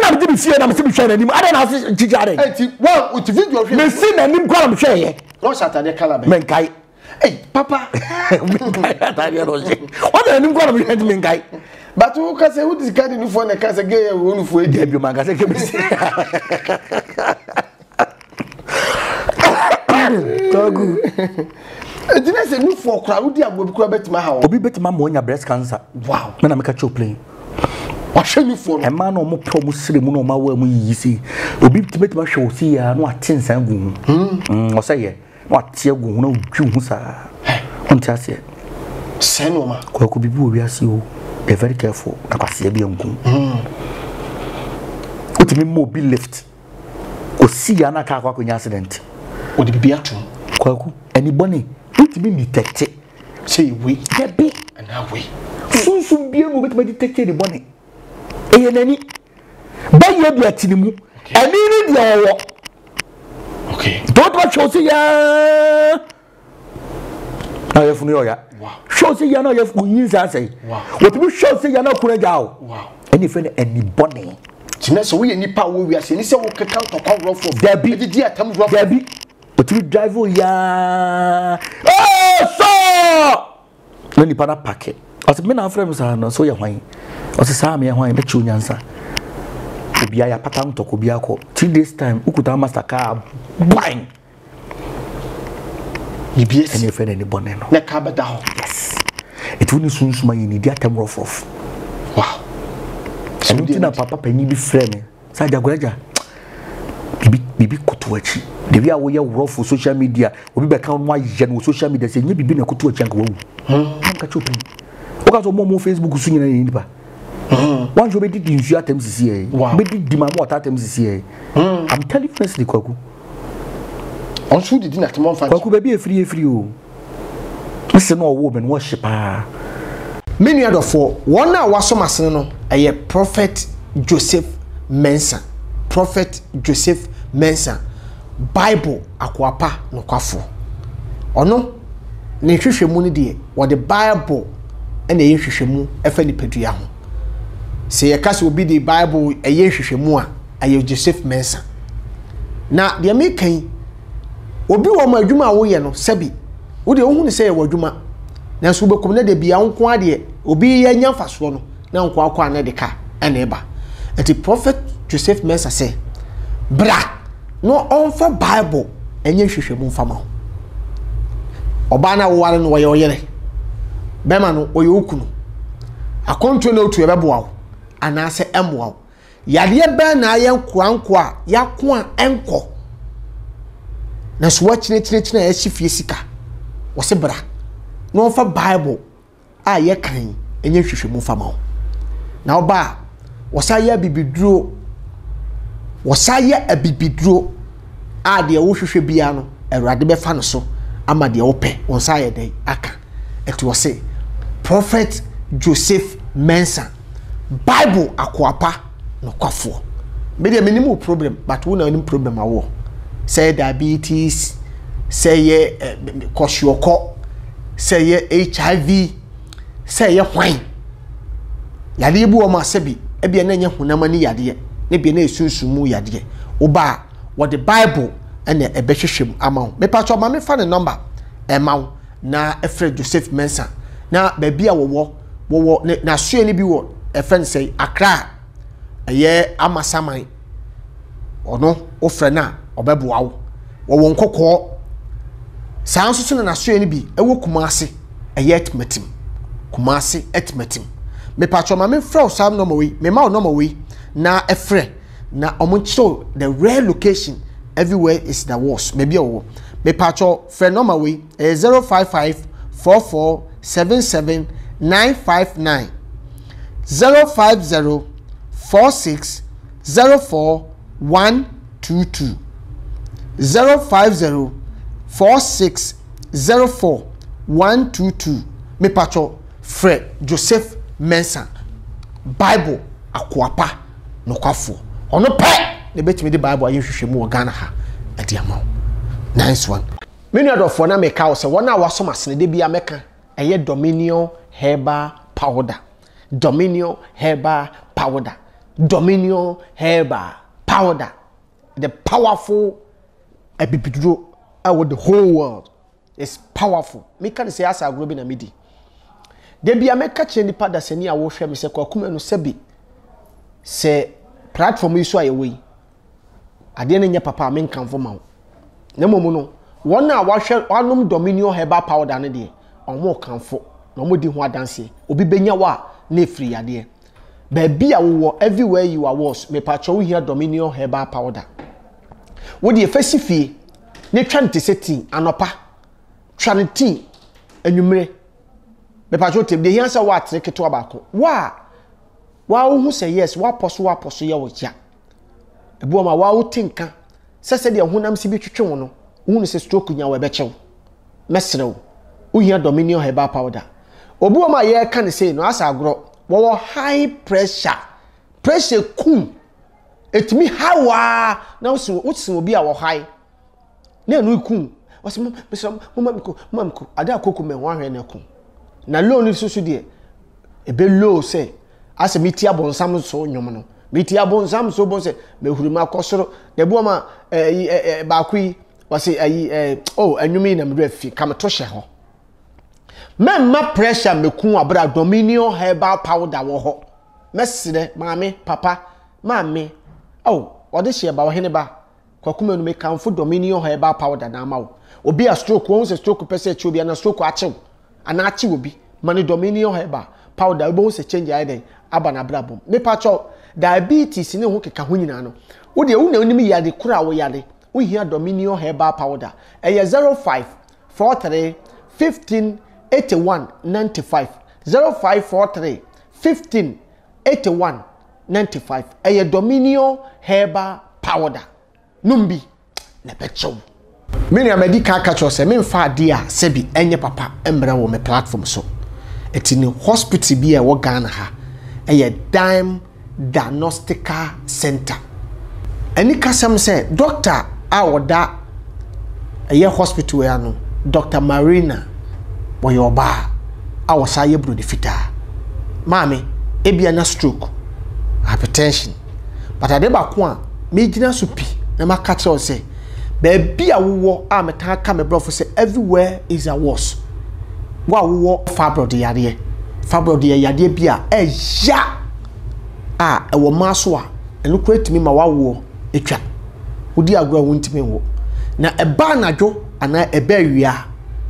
na me fie na me si mhwe na nim ada na asi jija ada enti wa uti video hwe me si na nim kwa na mhwe no Saturday kala be men kai papa men kai atari no je o na nim kwa na mhwe men kai but who can say who this guy nufu na ka say gay who nufu e debi man ka say ke me si Togu. Didn't say no for crowd dia go be betima ha. Obi betima mo nya breast cancer. Wow. Me na make cho plane. Wa hwe ni for no. E ma no mo pro mo sire mu no ma wa mu yisi. Obi betima hwe o si ya no atensan gu hu. O say ye. No atie gu hu na odwu hu sa. On ti ase. Se no ma. Kwa ko bibi obi ase o. Be very careful. Na kwase bi engu. Otimi mo bi lift. O si ya na ka kwa nya accident. O de bibia tum kwaku anybody bitimi detect say we be and how we sunsun bia mo bitimi detect anybody eye nani ba ye bia tinimu ani ni dia wo okay don't watch show say ya na ye funu yo ya wow show say ya na ye funu yin sa say wow what you show say ya na kuna jao wow any friend anybody tina so we nipa wo wi ase ni se wo keka tokwa rofo Debi di atam rofo Debi but you drive ya oh so no ni para packet as me na frame sa no so ya hwan ɔse saa me hwan bɛkye onyansa obia ya pata ntɔkɔ obia kɔ 3 days time ukuta master car bang EBS ɛne fɛ ne bɔne no na ka bɛda hɔ yes it woni sunsuma yi ne dia tem rofof wow ɛno tina papa panyi bi frɛ me sa jagwaja bibi koto achi de bia wo ye rough social media obi be kan no aye no social media se nye bibi na koto achi anka wawu anka chopi o ka so mo Facebook su nyina ni ba wan jo be di nsu atem sisi e be di ma mo atem sisi e I'm telling you honestly kwaku on so di na temon fa kwaku be bi efiri o listen no wo be no worship ah many other for one na waso masene no eye Prophet Joseph Mensah Prophet Joseph Mensah Bible akwapa no kwafo ono ne hwehwemu ne de wo the Bible ene ye hwehwemu efa ni padua ho se ye kase obi the Bible eye hwehwemu a aye Joseph Mensah na de me kan obi wo ma adwuma wo ye no sabi wo de ohun se ye wo adwuma na so bekom na de bia nko ade obi ye nya faso no na nko akwa na de ka ene ba enti Prophet Joseph Mensah say bra no on for Bible enye hwehwemu mfama ho oba na wo ware no wo ye oyere bema no wo ye okunu akonto na otu ebeboa wo anase emboa wo yade be na aye nko a yako a enko na so wachire ya sifie sika wo se bra no on for Bible a ye kan enye hwehwemu mfama ho na oba wo sa ya bibiduro wasaya abibiduro a de wo hwehwe bia no awurade be fa no so ama de wo pe won saye dai aka eto se Prophet Joseph Mensah Bible akwapa no kwafo me de minimu problem but wo na any problem awo say diabetes say ye kwashioko say ye HIV say ye hwan yade bu o ma sebi e bia na nya hunama ni yade ne bi na esunsumu yade oba what the Bible and e behwehwem ama me pa cho ma me fa ne number e ma na efre Joseph Mensah na ba bia wo na so ni bi wo e friend say Accra ye amasaman ono ofre na obeboa wo nkokọ sanso so na so ni bi e wo Kumasi e ye etmetim Kumasi etmetim me pa cho ma me fra sam no we me ma no we na efre na omuncho the rare location everywhere is the worst maybe o me pacho friend number we 055 44 77 959 050 46 04 122 050 46 04 122 me pacho Fred Joseph Mensah Bible akwapa no kwafo ono pe ne betimi de Bible aye hwehwemu wo Ghana ha ade ama nice one many of na make out say one na waso masene de bia meka eye Dominion herbal powder Dominion herbal powder Dominion herbal powder the powerful ebibiduro with the whole world is powerful me can say asa agro bi na medi de bia meka che nipa da sani a wo hwe me se kwakuma no sabi se platform isu ayewe ade na nya papa me nkanfo ma na momu no won na wahwe anum Dominion herbal powder ne de omo kanfo na omo di ho adanse obi benya wa na efiri ade ba bia wo everywhere you are was me pa cho here Dominion herbal powder wo de efasifie ne twante seti anopa twaneti anwumre me pa cho tem de hiansa wa atreketo abako wa hu say yes wa poso ye wo ja ebu ma wa utinka sese de hunam si bi twetwe wono hu se stroke nya we bechew mesrew uhia Dominion herbal powder obu ma ye ka ne say no asa agro wo high pressure kum etimi hawa na wo obi a wo high na enu kum wase mamko ada akoku me ho ahwe na kum na low ni susu de ebe low say ase miti abonsam so nwom no miti abonsam so bon se mehuruma akosoro de buoma baakui wase anwumi na mre afi kam to hye ho memma pressure mekun abra Dominion herbal powder wo ho mesire maame papa maame oh ode hye ba wo hene ba kwakuma no me kanfo dominion herbal powder na ma wo obi a stroke won se stroke pese chi obi na stroke achew ana achew obi mani dominion herbal powder obo se change aiden aba na brabom me pacho diabetes ne ho keka ho nyina no wo de wo na onim yade kura wo yade wo hia dominion herbal powder eye 05 43 15 81 95 0543 15 81 95 eye dominion herbal powder numbi na pecho mini amedi ka cho se me mfa ade a sebi enye papa emra wo me platform so etini hospital bi e wo Ghana ha eye Dime Diagnostical Center eni kasam se doctor a woda eye hospital ya no Dr. Marina Boyoba a wosaye bro de fita mami ebia na stroke hypertension but ade ba ko a me gina so pi na maka o say baby a wo a meta ka me bro for say everywhere is a worse wa wo fibroid yade bia eya a ewo maso a enu kretimi ma wa wo etwa odi agro wo ntimi wo na eba anadwo ana eba awia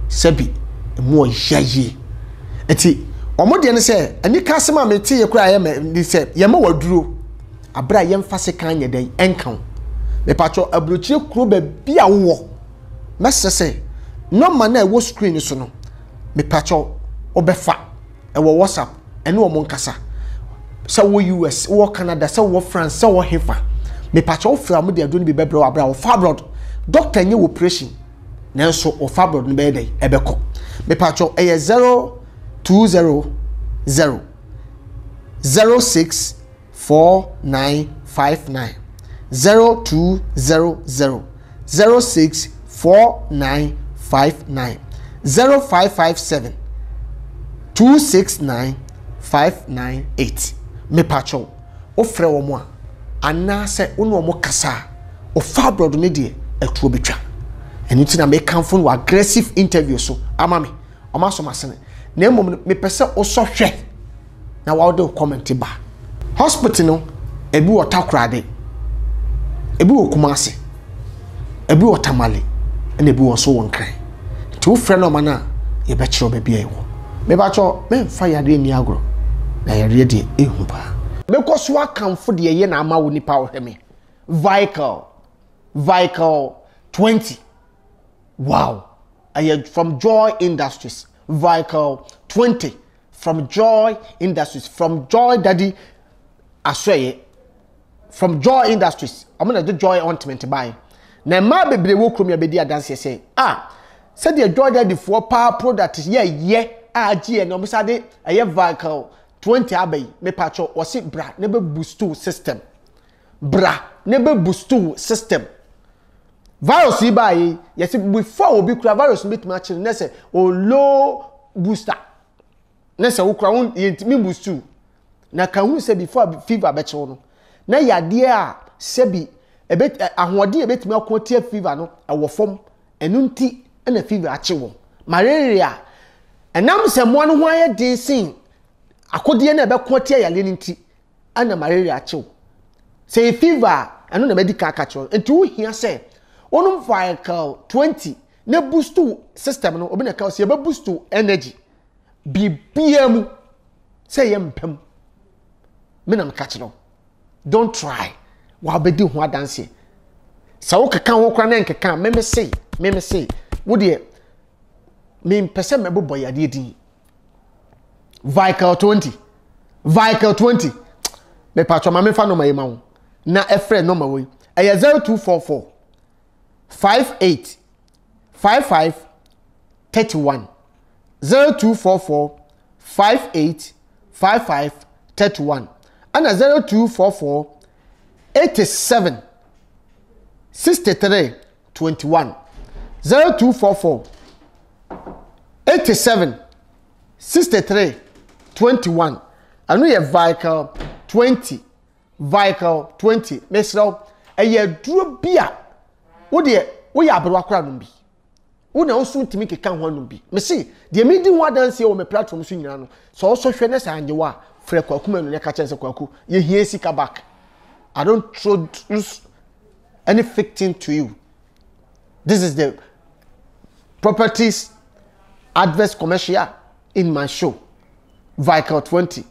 sebi emu oyaye eti omode ne se ani kasema me tie kura ye me ni se ye ma waduro abra ye mfa se kan ye den enkan me pacho abrochie kuro ba bia wo mesese no man na wo screen so no me pacho obefa e wo WhatsApp ene wo monkasa se wo US wo Canada se wo France se wo hefa me pacho ofra mo de ado ni be bebro abra wo fibroid doctor nye operation nanso o fibroid ni be dey ebeko me pacho e 0200 064959 0200 064959 0557 269598 me pacho ofre wo mo ana se uno mo kasa o fibroid ne de etuo betwa enu ti na me kanfo no aggressive interview so ama me o ma so masene na emom me pese o so hwe na wa de comment ba hospital no ebi wo takrade ebi wo kumase ebi wo tamale na ebi wo so wonkran ti wo frɛ no mana ye be kire oba bia ewo me ba cho me mfa yade ni agro na yare de ehu ba me ko so akamfo de ye na ama wo nipa wo heme vehicle 20 wow I from Joy Industries vehicle 20 from Joy Industries from Joy Daddy asweye from Joy Industries I'm gonna do Joy Ointment buy na ma bebre wo krom ya bedi adanse say said the Joy Daddy for power product ye gie no be sade eye vehicle 20 abay me patcho wose bra ne be boost system bra ne be boost system virus yi bayi yes before obi kura virus meet match na say o low booster na say wo kura won yentimi boost na kan hu say before fever be che no na yade a sebi ebet ahode ebetimi akotie fever no ewo fom enu nti na fever ache wo malaria enam se mo no ho aye de sin akode na ebe kotie yale nti ana malaria ache wo say fever enu na medical catch enti wo hia say onum vehicle 20 na boost system no obi na ka say be boost energy bibiamu say yempem menam catch no don't try wa be di ho adanse sa wo keka ho kra na nkeka me say wo de me pese me bobo yade din vehicle 20 me patcho ma me fa no ma yema wo na efre no ma wo e 0244 58 55 31 0244 58 55 31 and 0244 87 63 21 0244 87 63 21 and we have vehicle 20 mesro eye duro bia wo de wo ya abro akora no bi wo na osu ntimi keka ho no bi me see de me di ho adanse o me platform so nyina no so so hwe ne sa anjewa frɛ kwaku menu ne ka kyerɛ sɛ kwaku ye hie sika back. I don't throw any fake thing to you. This is the properties adverse commercial in my show, Vical 20.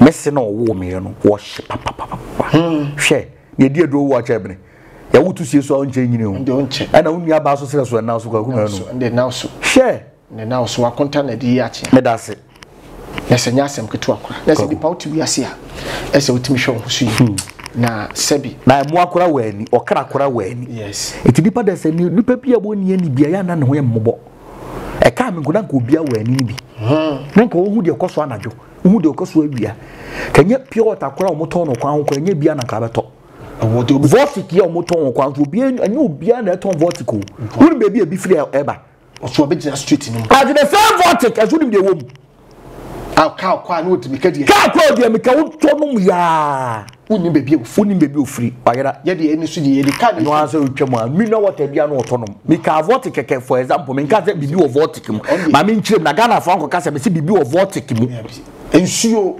Messi no wo me no wash papa hwe ye die do wo acha bene ya wutu sie so onche nyini o nde onche ana unua ba so sere so na so kwaku me no nde na so hwe ne na so akonta na di ache me da se na senya asem ketu akora na se di pauti wi ase a ese otimi hwe ho so yi na sebi na mu akora wani okra akora wani yes eti nipa da se nipa bia bo ni ani bia ya na ne ho ye mmobọ e ka me nguna ko bia wani ni bi na nka wo hu de koso anajo hu de koso awia kanya pure water akora o moto no kwan ko anya bia na ka beto vortic ya o moto no kwan so bia anya obia na eton vortic o hu be bia bi free eba so be just street ni ka de same vortic as hu de wo ka kwa no otimi ka die ka kwa de me ka wo to no ya uni bebi ofri ayera ye de eni so de ye de ka no answer twam a mi no water bia no otonom mi ka vortic keke for example mi ka say bibi o vortic mu ma mi nchirem na Ghana Franco ka say me bibi o vortic mu ensuo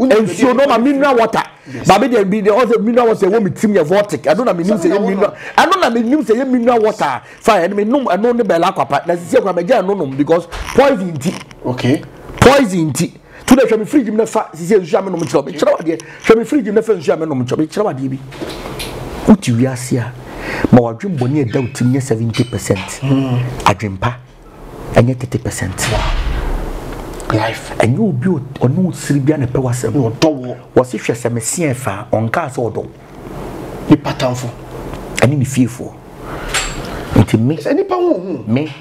no ma mineral water ba be dey be the other mineral water wo mi tim ye vortic I don't na me nim say ye mineral I don't na me nim say ye mineral water fine me num no ne bela kwapa na sisi kwa me ja no num because poison tea okay poison tea to the me fridge me fa sisi ensu ame no me chiro be chiro wade hwe me fridge me fa ensu ame no me chiro be chiro wade bi uti wi ase a ma wadwem boni e da utim nye 70% adwempa enye 30% life and you build or no siribia ne pewasem no dowo was if se mesia fa on ka so do ni patanfo ani ni fiefo nti me any pa hu me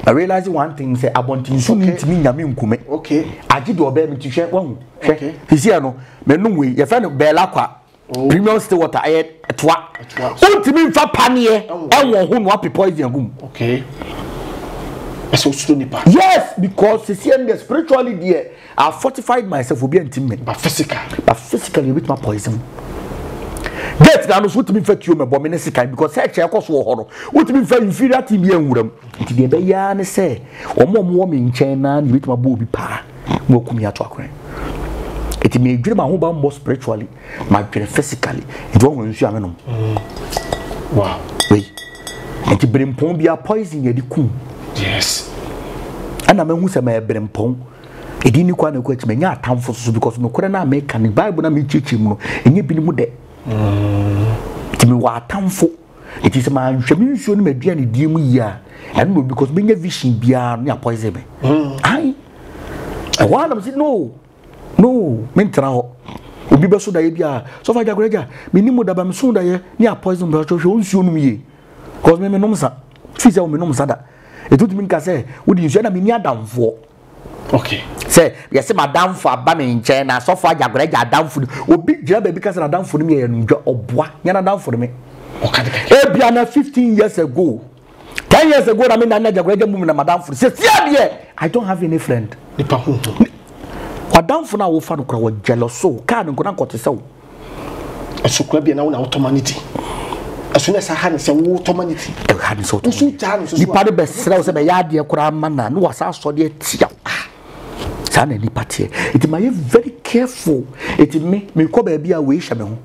I realize one thing say abontin so ntimi nyame nkume okay agi do oba mi ti hwe won hwe hisia no me no we ye fa no bela kwa premium still water etwa ultimate fa panie enwo ho no ape poison agum okay so nipa yes because see and spiritually there I fortified myself obi antim but physically you with my poison get na no so ultimate fa kill me bo me ne because say che ekoso wo ho no ultimate fa inferior team ye nwuram nti de be ya ne say omo wo me nchen na you with my bo obi pa mo kum ya to akran it may dream my home more spiritually, my physically. It won't ensure me no. Wow. Wait. And to bring pong be a poison ye di kum. Yes. And I mean who say my bring pong. It didn't quite know me ya time for so because no corner make can Bible na me teach him no. And you be mu de. It me wa time for. It is my shamisho ni me dia ni di mu ya. And no because me vision bia na poison me. Ai. And one am say no, mentra ho. Obi be so da ye bia. So fa jagreja, me ni mo da ba me so da ye, ni a poison bra hwe onsuo num ye. Cause me nom sa. Fi se o me nom sa da. Etutu mi nka se, wo di nsuo na me ni adamfo. Okay. Say, ye se madamfo aba me nche na so fa jagreja adamfo. Obi gira ba bi ka se adamfo ni ye no dwa oboa. Nya na adamfo me. Okay. E bia na 15 years ago. 10 years ago na me na jagreja mu na madamfo. Say, I don't have any friend. Nipa hu. Adamfo na wo fa no kra wo jealousy ka no nkona nkote se wo asukura bia na wo na automanity asuna sa ha ne se wo automanity e ha ne so to nipa de besra wo se be ya de kra ma na no wasa so de tia sa na nipa tie it may very careful it me ko ba bia we hye me ho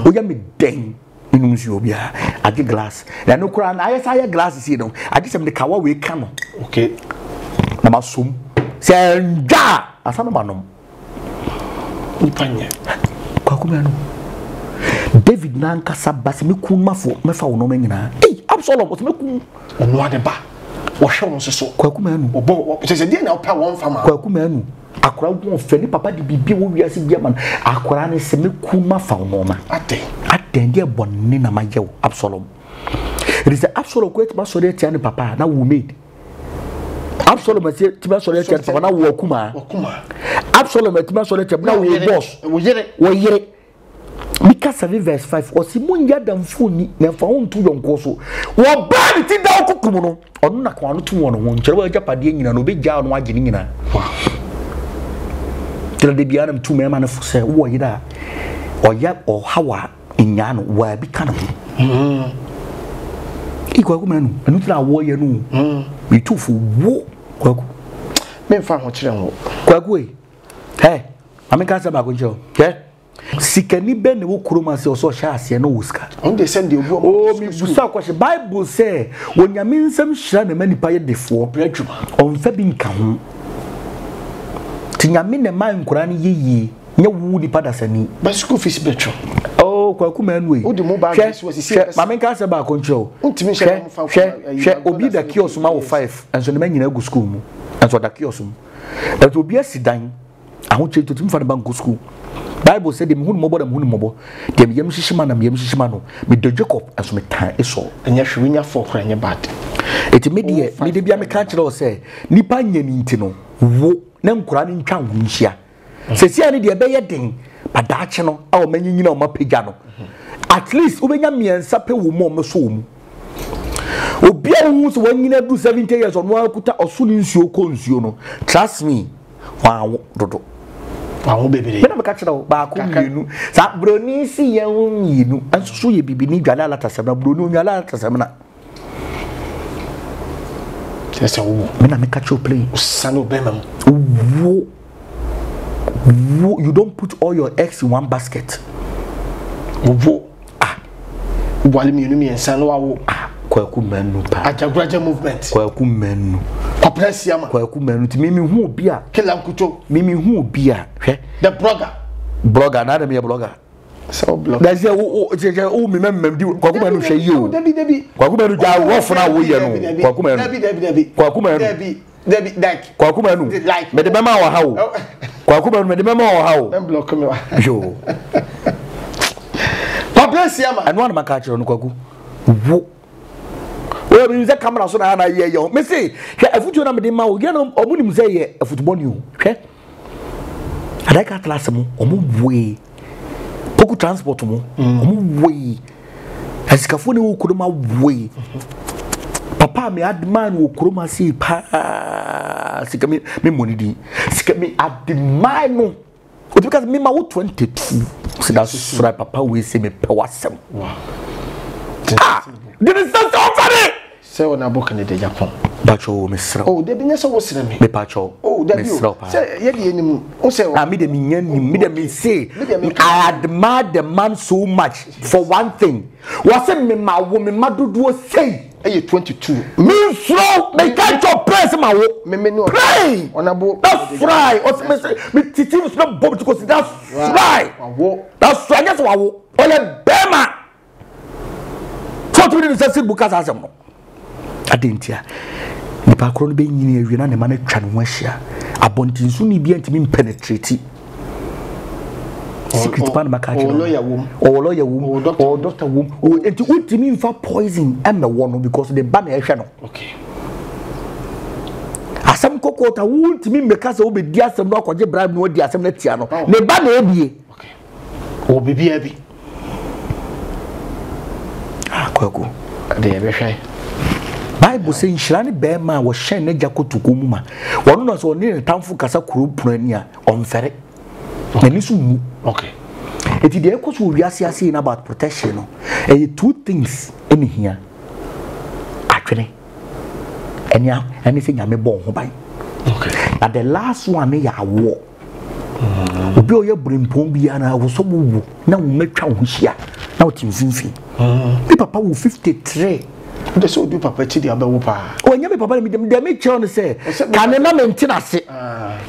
o ya me den minum si obi a age glass na no kra na ayesa ya glass si no age se me kawa we ka no okay na masum se nda asano banom nipanye kwa kumano David nanka sabasi meku mafo mefa wo no manyina Absalom o meku ono ade ba wo hwe won so kwa kumano obo se die na opa won fama kwa kumano akora wo fani papa de bibi wo wiase bia man akora ne se meku mafa wo no ma aten de bonne na majew Absalom it is Absalom kwet ba so de tia ne papa na wo made Absalom ati tiba so le tia na wo akuma Absalom ati so le tia na wo boss wo yere Mika 7 verse 5 osimunya damfoni na fa won tu yonko so wo ba ni ti da okukum no onu na kwa no tu won no nkyere wa japade nyina no be gya no age ni nyina tele de bia na tu me ma na fo se wo yira oya o hawa nya no wa bi kana ikwa ku manu anu tira wo ye no bitufu wo kwaku me mfa ho kire ho kwaku eh ameka sa ba ko ncho sikani be ne wo kuroma se so sha ase no wuska on dey send the obi o mi busa kwashe Bible say wonyame nsam hira na manipa ye defo bradwuma on fa bi nka ho tinyame ne man nkura ne yeyi nye wu ni pada sani ba school fees betro oh kwaku manu we o de mobile fees was see ameka sa ba ko ncho untimi hye mo fa obi da kiosk ma wo 5 enso ne manyina gu school mu enso da kiosk mu but obi asidan aho che to timi fa na bank school Bible said dem hunu mobo dem yem hihima na yem hihima no me do Jacob aso me tan eso enya hwenya for kra enya bad eti me de bia me ka kire o say nipa nya ni nti no wo na nkura ni ntwa wo nhia sesia ni de be ye den badaache no a o manyinyina o mapagya no at least obenya miensa pe wo mo meso mu obi a hu so wanyina du 70 years ono akuta oso ni nsuo ko nsuo no trust me wa dodo awo bebere na meka kira ba ko mienu sa broni si ye mienu ansusu ye bibi ni dwala latasam na broni onwala latasam na tese wo me na meka kira play sano bemam wo you don't put all your eggs in one basket wo wale mienu mi ensano wawo kwaku menu pa ajagraja movement kwaku menu kwapresia ma kwaku menu ti mimi hu obi a kila nkuto mimi hu obi a hwe the blogger na dem ye blogger so blogger that's o mi mem di kwaku menu hwe yi o debi kwaku menu ja wo funa wo ye no kwaku menu debi kwaku menu debi like kwaku menu me de bema wa ha o kwaku menu me de bema wa ha o dem block me wa yo kwapresia ma anu an maka kire no kwaku wo we be use camera so na ye yo me say hwe afutuo na me de ma o ye no omunim say ye afutuo ni o hwe adaka class mu omu bue Kwaku transport mo way asikafo ne wo kuroma way papa me adman wo kuroma si pa sika me money di sika me adman no because me ma wo 22 so that's right papa we say me pe wasem wow didn't stand so funny say on aboka ne de Japan bacho mesra oh de binya so wo sere me pacho oh de mesra say ye de enim o say me de me me say I admire the man so much for one thing was me ma wo me madodo say 22 me slow me catch your press ma wo me no pray onabo that's fry o me titi so bomb to consider that's fry that's fry just wa wo ole bema so to be say buka asem no adentia ni pa kro no be nyini awie na ne ma na twa no ahia abontinsu ni bi antimi penetrate secret pan makachi o lawyer wom o doctor wom o enti ultimi mfa poison emme wo no because the ban ehwe no okay asem kokota ultimi meka se obedi asem no akoje bribe no odi asem na tia no ne ba na ebie okay o bibia bi Kwaku de ebehwe Bible say nshirani be ma wo hyen na jakotuko mu ma wono no so ne tamfo kasa kuropuna ni a onfere Nani su mu. Okay. Eti de ekoso wiase ase in about protection no. Two things in here. Atwene. Anything I me bon ho ban. Okay. And the last one ya wo. Obi o ye brimpon bia na wo so mu na wo metwa ho hia. Na wo timfinfin. Bi papa wo 53. De so do papa chi dia be wo pa. O nya me papa me kire on say kane na maintenance.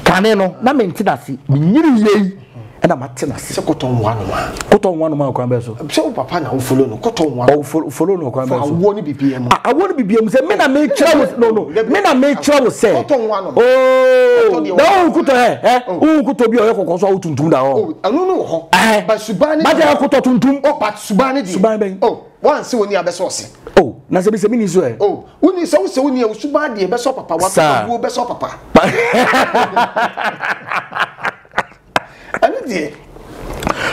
Kane no na maintenance. Me nyiri yei. And I'm at tennis. Se koton wanu ma. Koton wanu ma kwa beso. Se o papa na wo follow no koton wanu. O follow no kwa beso. I want BBM. I want BBM say me na me kire no. Me na me kire say. Koton wanu. Oh. No kuto o kuto bi o ye kokoso o tuntum da ho. Oh, anu no ho. Ba subani. Ba ja kuto tuntum. Oh, but subani di. Subani ben. Oh, wan se woni abeso ose. Oh, na se bi ni so e. Oh, woni se woni e subani di beso papa wa papa wo beso papa. Ani di.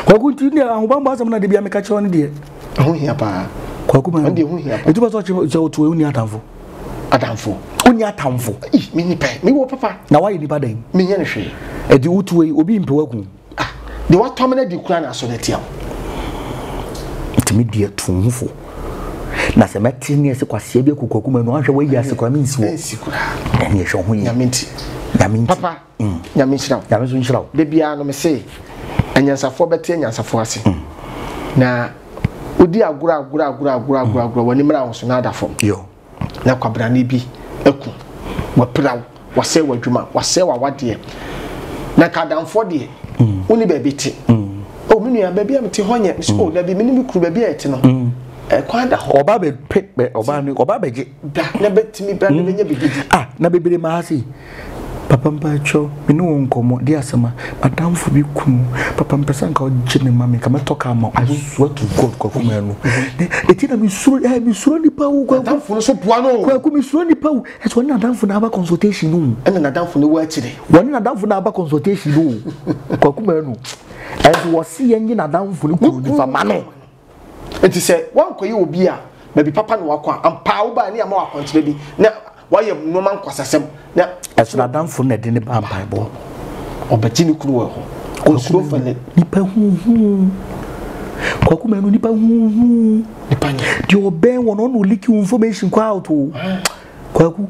Kwaku ntini ahubamba asem na de bia meka kire on de. Ho hia pa. Kwaku ma. Ande ho hia pa. Etu ba so che uni atamfo. Adamfo. Uni atamfo. Me ni pe. Me wo papa. Na why nipa den? Me nya ne hwe. Edi utuwe obi mpewaku. Ah, de wa tomena di kura na so na tia. Ntimi die tunfo. Na se meti ni ese kwase bi kokwaku ma no ahwe wa yi ase kwa mi nsi wo. Ensi kura. Eni ehwe ho yi. Nyamenti. Papa. Nyamenchira. Nyameso nchira. De bia no me say anyansafo bete anyansafo ase. Na odi agura woni mra wo so na adafo. Yo. Na kwabra na bi eku. Wapiraw, wase wadwuma, wase wawade. Na kadamfo de. Oni ba bi te. Oh menu ya ba bia mete honye. Oh da bi meni mi kru ba bia ete no. Kwanda ho. Oba be pick be oba be je. Da na betimi bra na benya bigidi. Na bebere ma hasi. Papa mpacho me no nkomo de asema madamfo bi kunu papa mpesa nka ogene mame ka metoka ma I swear to God kwakuma no etina mi suro ni pa wo madamfo no so poa no kwakuma mi suro ni pa wo e so na madamfo na aba consultation no ena madamfo no wa chire woni na madamfo na aba consultation no kwakuma no e wo se yenye na madamfo no kunu ni fa ma no enti se wan koyi obi a ma bi papa no wakwa ampa wo ba ni ama wakontre bi na waye no man kwasasem na esuna danfo na de ne ba mpaibo obagini kuru wo ho kuru fane nipa hu kwaku menu nipa hu nipa nya di oben wono no leak information kwa out kwaku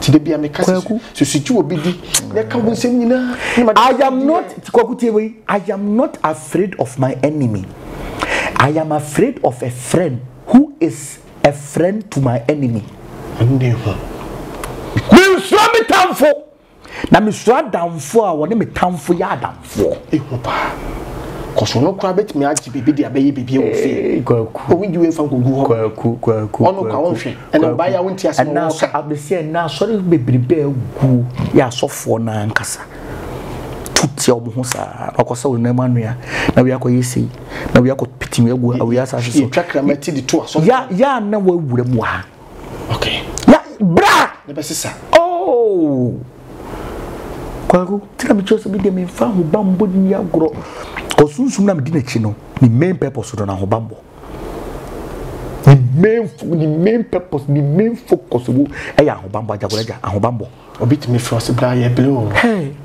ti de bia me kase so situ obi di na ka wo nsem nyina I am not kwaku tewe I am not afraid of my enemy I am afraid of a friend who is a friend to my enemy. Ndeho Misra mi tamfo na misra damfo a woni mi tamfo ya damfo ehu pa koso no kwa betimi agi bibi dia beye bibi e ofi kwaku o wi juwe fa gogu ho kwaku ono ka wonhwe ena ba ya wonti asem na so abese na so bebribe agu ya sofo na nkasa tuti omo sa akosa wona manua na wi akoyesi na wi akopitimi agu awi asa so twakramati di to aso ya na wawure mu ha okay bra ne besisa oh kwaku tira mi chose bi de me fa ho bambo ni agro osunsum na medina chino the main purpose do na hobambo the main purpose the main focus wo e ya hobambo ajagoreja ahobambo obit me frost bra ye blue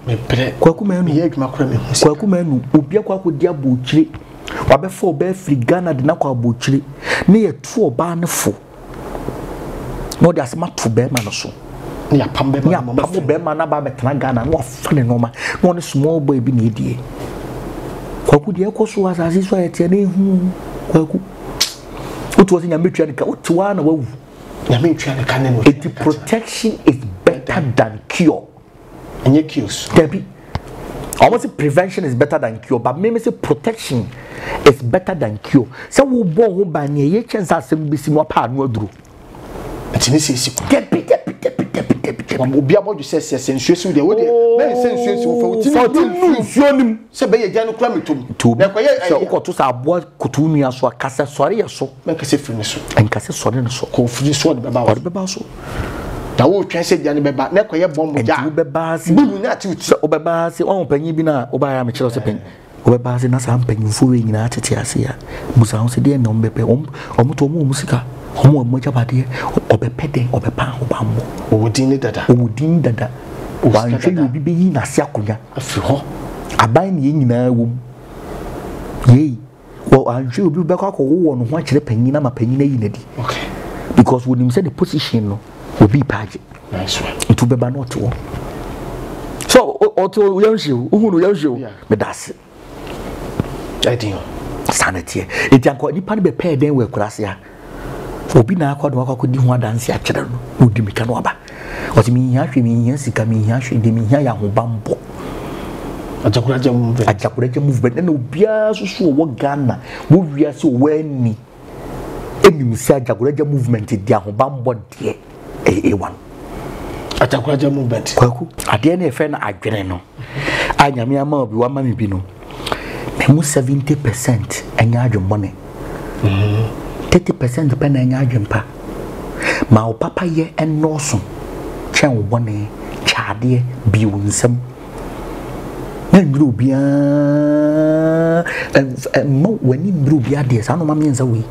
me pre kwaku manu ye adwuma kora me kwaku manu obi akwa dia bochire wabefo be free Ghana de na kwa bochire ne ye tu oba ne fo no de asema to be ma no so ya pambe ma ma be ma na ba metena Ghana no afane no ma no ne small boy bi na edie kwaku de ekoso asase so ayete na ehu kwaku otu wasi nya metwa nika otu wa na wawu nya metwa nika ne no protection is better than cure enye cures debi almost prevention is better than cure but me say protection is better than cure so wo bon ho ba ne ye chance asem bisi no pa no aduro atini sisi debi obi abodu se nsuesu de wo de na se nsuesu wo fa utini nsuonim se be ye gya no kura metom na kwa ye se ukoto sa abo kotu nua so akasa sore ye so na kase firi ne so enkase sore ne so ko firi so de beba so da wo twan se gya ne beba na kwa ye bombo ja wo beba se bu na ati uti wo beba se won panyi bi na wo ba ya me kire se panyi wo beba se na sa panyimfo we nyina atete ase ya musa ho se de na ombepe omoto mu musika omo moja bade obepede obepa obambo owudin dada wanhwe obi be yi na se akonya afi ho aban ne nyina wo yei wo anhwe obi be kwa wo no ho akire panyin na ma panyin yi na di okay because when him say the position no obi page nice one itu beba not wo so oto yanhwe uhunu yanhwe me das idea sanity eti anko nipa ne be pay den we kurase ya obi na akwado akodi ho adanse akere no odi meka no aba oti mi hia hwe mi hia sika mi hia hwe de mi hia ya ho bambo ajakuraja movement na obia susu wo Ghana wo wiase wo ani enim se ajakuraja movement de ho bambo de one ajakuraja movement kwaku ade na efe na adwene no anyame ama obi wa mami bi no memu 70% enya adwemmone 30% pena nya adwempa ma o papa ye enoso chen wone chade bi wonsam na ndru bia mo wani ndru bia de sa no ma menza we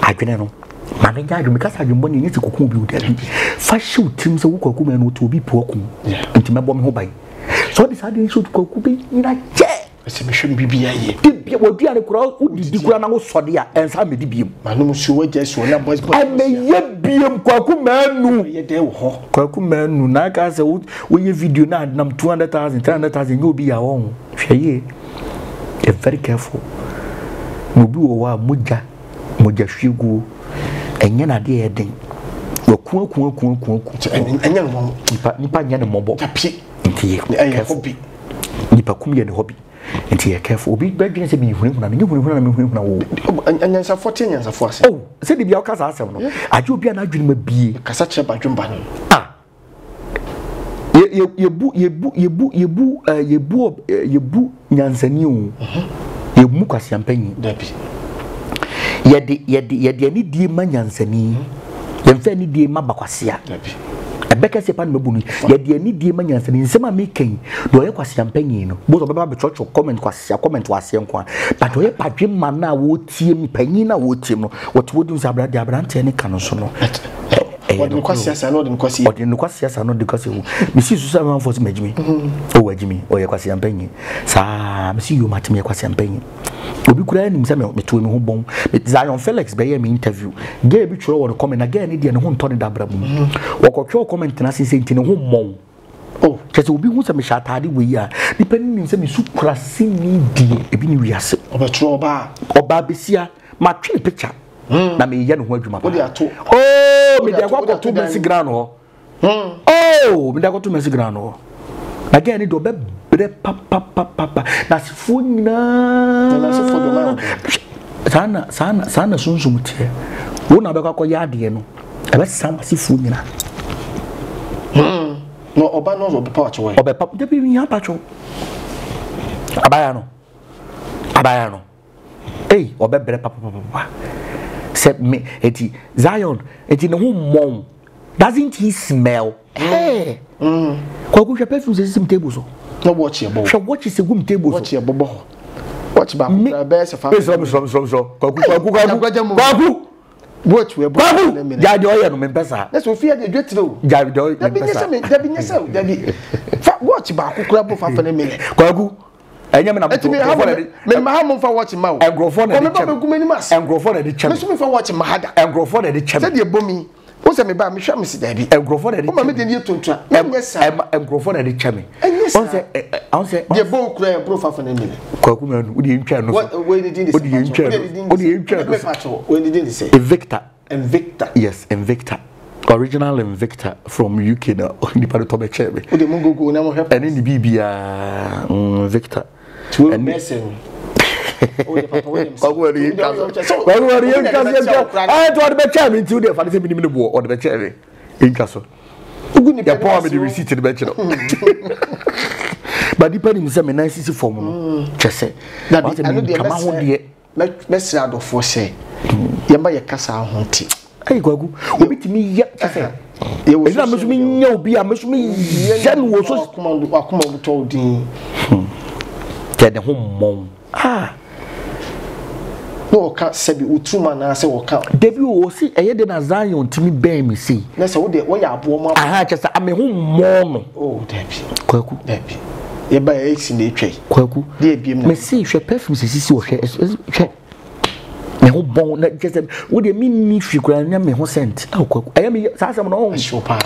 adwene no ma me nya adwemka sa adwembo ne ti kokun bi udi fa hyew tim se wo kwaku ma no to obi po akum nti mebo me ho bai so de sa de so kwaku bi nyina che ese me hwem bibia ye bibia wo bia ne kura udidi kura na wo sode a ensa me di biem manum so wagya so na boys ame ye biem kwaku manu ye de wo ho kwaku manu na ka se wo ye video na nam 200,000 300,000 you be ya won hwe ye very careful no bi wo wa moja hwegu enye na de ye den waku enye no nipa nya ne mobo tapie nti ye hobby nipa kum ye ne hobby nti ye careful obi badwene se bi hunhuna no hunhuna na me hunhuna wo anyansa 40 anyansa 40 oh se de bia o kasa asem no aje obi na adwene ma bie kasa kire badwemba no yebu nyansani o yemu kwasiampanyi dabi yede ani die ma nyansani yemfa ani die ma bakwasea dabi ebeka se pan mabunu yede ani die ma nyansani nsema meken do ye kwasiampanyi no bo so beba be chocho comment wase nko but oye padwe ma na wo tie mi panyin na wo tie no wotu wodun sa abrade abrante ne kan so no odin kwasi asa no odin kwasi asa no de kwasi hu misi su sa man force majimi o wajimi o ye kwasi ampanyi sa misi yo matime kwasi ampanyi obi kura ni mse me to me ho bon Zion Felix be ye me interview ge bi tworo won comment na ge ni de ne ho ntone da brabu wokotwo comment na sese ntine ho mmon oh kese obi hu se me shatade we ya nipa ni se me su kura sini die ebi ni wiase obetro oba besia ma twe picture na me ye no ho adwuma pa me dia kwa to Messi Grand ho oh me dia kwa to Messi Grand ho again do be bre papa na sifu nyina na sifu do ma sana sunsun tie wo na be kwa ya de no e be sam sifu nyina no oba no oba pa cho we oba pa de bi nya pa cho abaya no eh oba bre papa set me eti Zion eti no mom doesn't he smell eh kwa ku hwe perfume system table so no watch your bobo watch is a good table watch your bobo watch ba best of kwaku watch we kwaku ja de oye no me pesa na so fia de dwetiro ja de oye me pesa dabi watch ba akukura bo fa na mele kwaku enya me na me ma ha mo fa watch ma o engrofo na de chem engrofo na de chem me so me fa watch ma hada engrofo na de chem se de bomi o se me ba me hwa me si dabi engrofo na de o ma me de ni tontua enya sa engrofo na de chem on se de bo kura e bro fa na mele kwaku me no wo de ntwa no we need this wo de ntwa no we need this Invicta yes Invicta original Invicta from UK na nipa to be chebe o de mongogo na mo help ene ni bibia Invicta to mesen o de papa Williams kwaku ri nkaso ah to de chebe nti o de fa de se bi ni me bo o de chebe nkaso ugu ni ya po me the receipt de be chebe but depending me say me nice see form no chese that I know the kama ho de mesra adofo say yamba ye kasa ho nti ai kwaku obitimi ya chese ye na me so me nya obi a me so me ya no wo so akoma to din kede ho mmon no ka sebi utruma na se wo ka debi wo si eye de na Zion timi ben me si na se wo de wo ya abo mo chese ame ho mmon no oh debi kwaku debi ye ba ex na etwe kwaku de ebiem na me si hwe perfume sisi wo hwe me ho bon na chese wo de mi ni fikura nya me ho scent kwaku eye me sa asem no ho shopa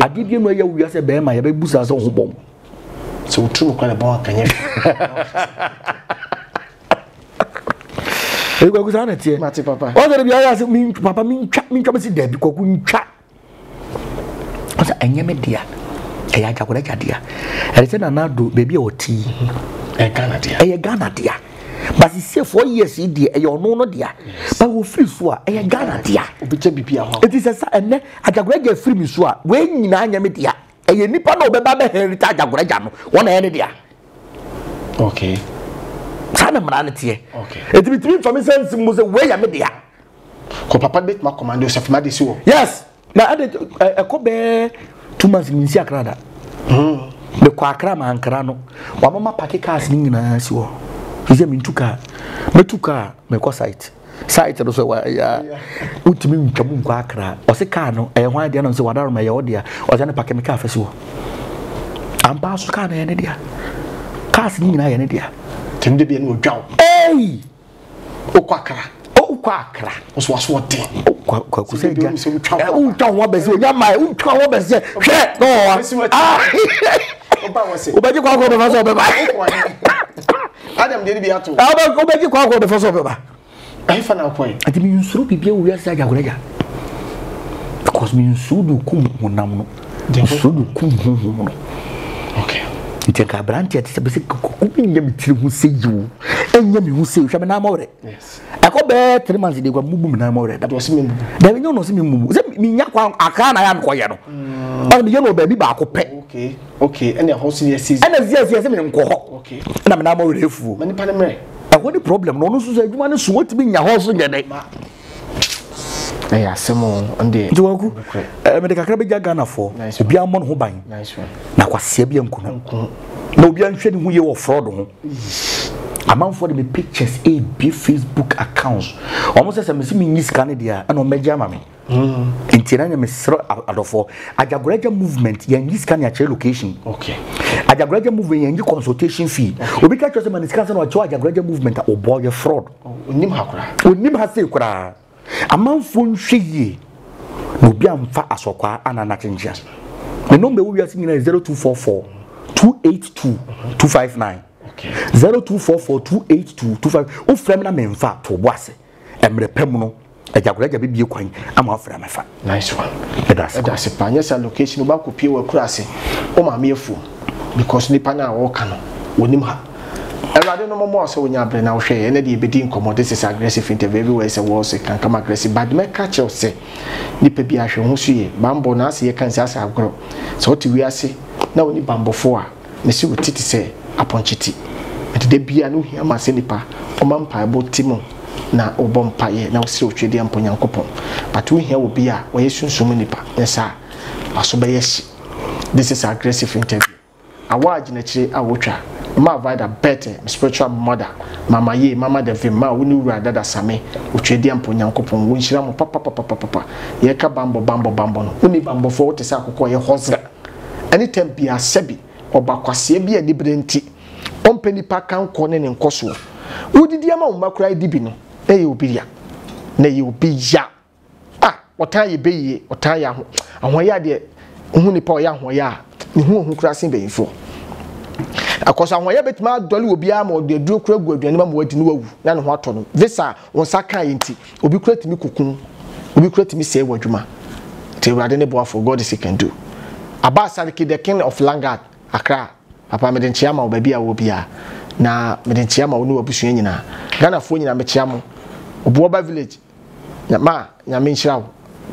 adibie no ye wuya se be ma ye be busa so ho bom so utrumu kwa na bon kanye kwaku sa na tie mate papa o de bia ya se mi papa mi ntwa me si dabi kwaku ntwa o sa enye me dia e ya jakura jadia e se na nado baby e oti e Ghana dia but see 4 years dia e yo no dia but wo free so a e Ghana dia obicha bibia ho it is sa ene ajakura ja free mi so a we nyina anya me dia e ye nipa na obeba be heritage ajakura ja no wona ye ne dia okay sana mrana tie okay etibitimi for me sense mo se we ya me dia ko papa bet ma command Joseph ma de si wo yes na ade e ko be 2 months mi si akra da de kwa akra ma ankara no wa mama pack cars ni nyina si wo ize mi ntuka metuka me ko site no so wa ya utimi ntwamu kwa akra o se car no e hwan dia no se wadaro ma ye odia o se ne pack me car fa si wo ampa so car na ye ne dia cars ni nyina ye ne dia timde bi no dwaw o kwa akra o so waso de kwa kuseja untwa wo bese onyama untwa wo bese hwe no oba wase obaji kwa ko be faso be ba adam de bi ato obaji kwa ko be faso be ba ai fa na kwai ati mi nsuru bibia wo yasa jagoraja because mi nsuru kum honam no nsuru kum honam no okay itenka branti ati se ko bi nya mi tiri hu seju enya mi hu se hwa me na amore yes ako be 3 months de kwa mubu mi na amore da do se mi da bi no se mi mubu se mi nya kwa aka na ya nko ye no ba mi ye no ba bi ba ko pe okay ene ho se ye season ene se mi nko ho okay na me na amore efu mani pa ne mre ako di problem no no so adwuma ne so wotimi nya ho so nye dai ya semo ande jiwaku me de kakra be ja Ghana fo obi amon ho ban nice one na kwasia bia nkuno na obi anhwe ne hu ye wo fraud ho amanfo de me pictures be Facebook accounts almost say me si me nyi scan dia na o meja ma me ntina nya me sro adofo ajagoraja movement ya nyi scan ya che location okay ajagoraja movement ya nyi consultation fee obi ka chose man scan say no cho ajagoraja movement o boy ye fraud onim hakura onim ha sei kura amanfo nhwe ye no bi amfa asokwa anana chenjia me number we are singing 0244 282 259 okay 0244 282 259 o frame na memfa to boase emre pem no ajagoraja bibie kwan ama frame mefa nice one that's panya sa location ba ko pie wa kurase o ma me efu because nipa na wo ka no wonim ha Erade no mo so wonya bre na wo hwe na de ebedi nkomo this is aggressive interview everywhere say wo say kan come aggressive but me catch you say nipa bi ahwe ho so ye bambo na ase ye kan say asa agro so ti wi ase na woni bambo fo a me si wotiti say aponchiti enti de bia no hia ma se nipa o mampa ebo timo na obompa ye na wo se otwede amponyankopon but wo hia wo bia wo ye sunsum nipa esa aso be ye this is aggressive interview awa agina chire awotwa ma avoid better spiritual mother mama ye mama the vim ma woni wura dada same otwedi ampo nyankopon wonhyira mo papa ye ka bambo no woni bambo fo wote sa akokọ ye hosra anytime bia sebi obakwase bia dibrenti ompeni pa kan ko ne nkoso wodidi ama wo makura dibi no eye obiria na ye obiya otan ye beye otan ya ahoya de hu ni pa oya ahoya ni hu kura sin beyifo akoso ahoya betima dole obi ama de duro kura gu aduane ma wadi no wawu na ne ho ato no visa won saka yenti obi kura timi kokun obi kura timi se wadwuma te urade ne boa for God is he can do Abasariki the king of Langard Accra papa me den chiama obabi a wo bia na me den chiama wonu abusua nyina Ghana fo nyina me chiamo Obuoba village na ma nya me nhyira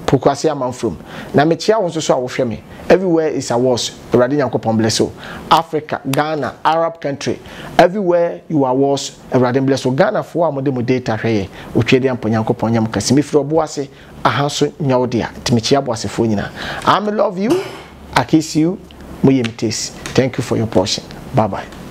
Pokwase am from na me chia won so a wo hwe me everywhere is a wars urade nyankopon bless you Africa Ghana Arab country everywhere you are wars urade bless you Ghana fo amode mo data hweye otwede ampo nyankopon nyam kase me firi oboase ahanso nyawde a timi chia boase fo nyina I love you I kiss you thank you for your portion bye bye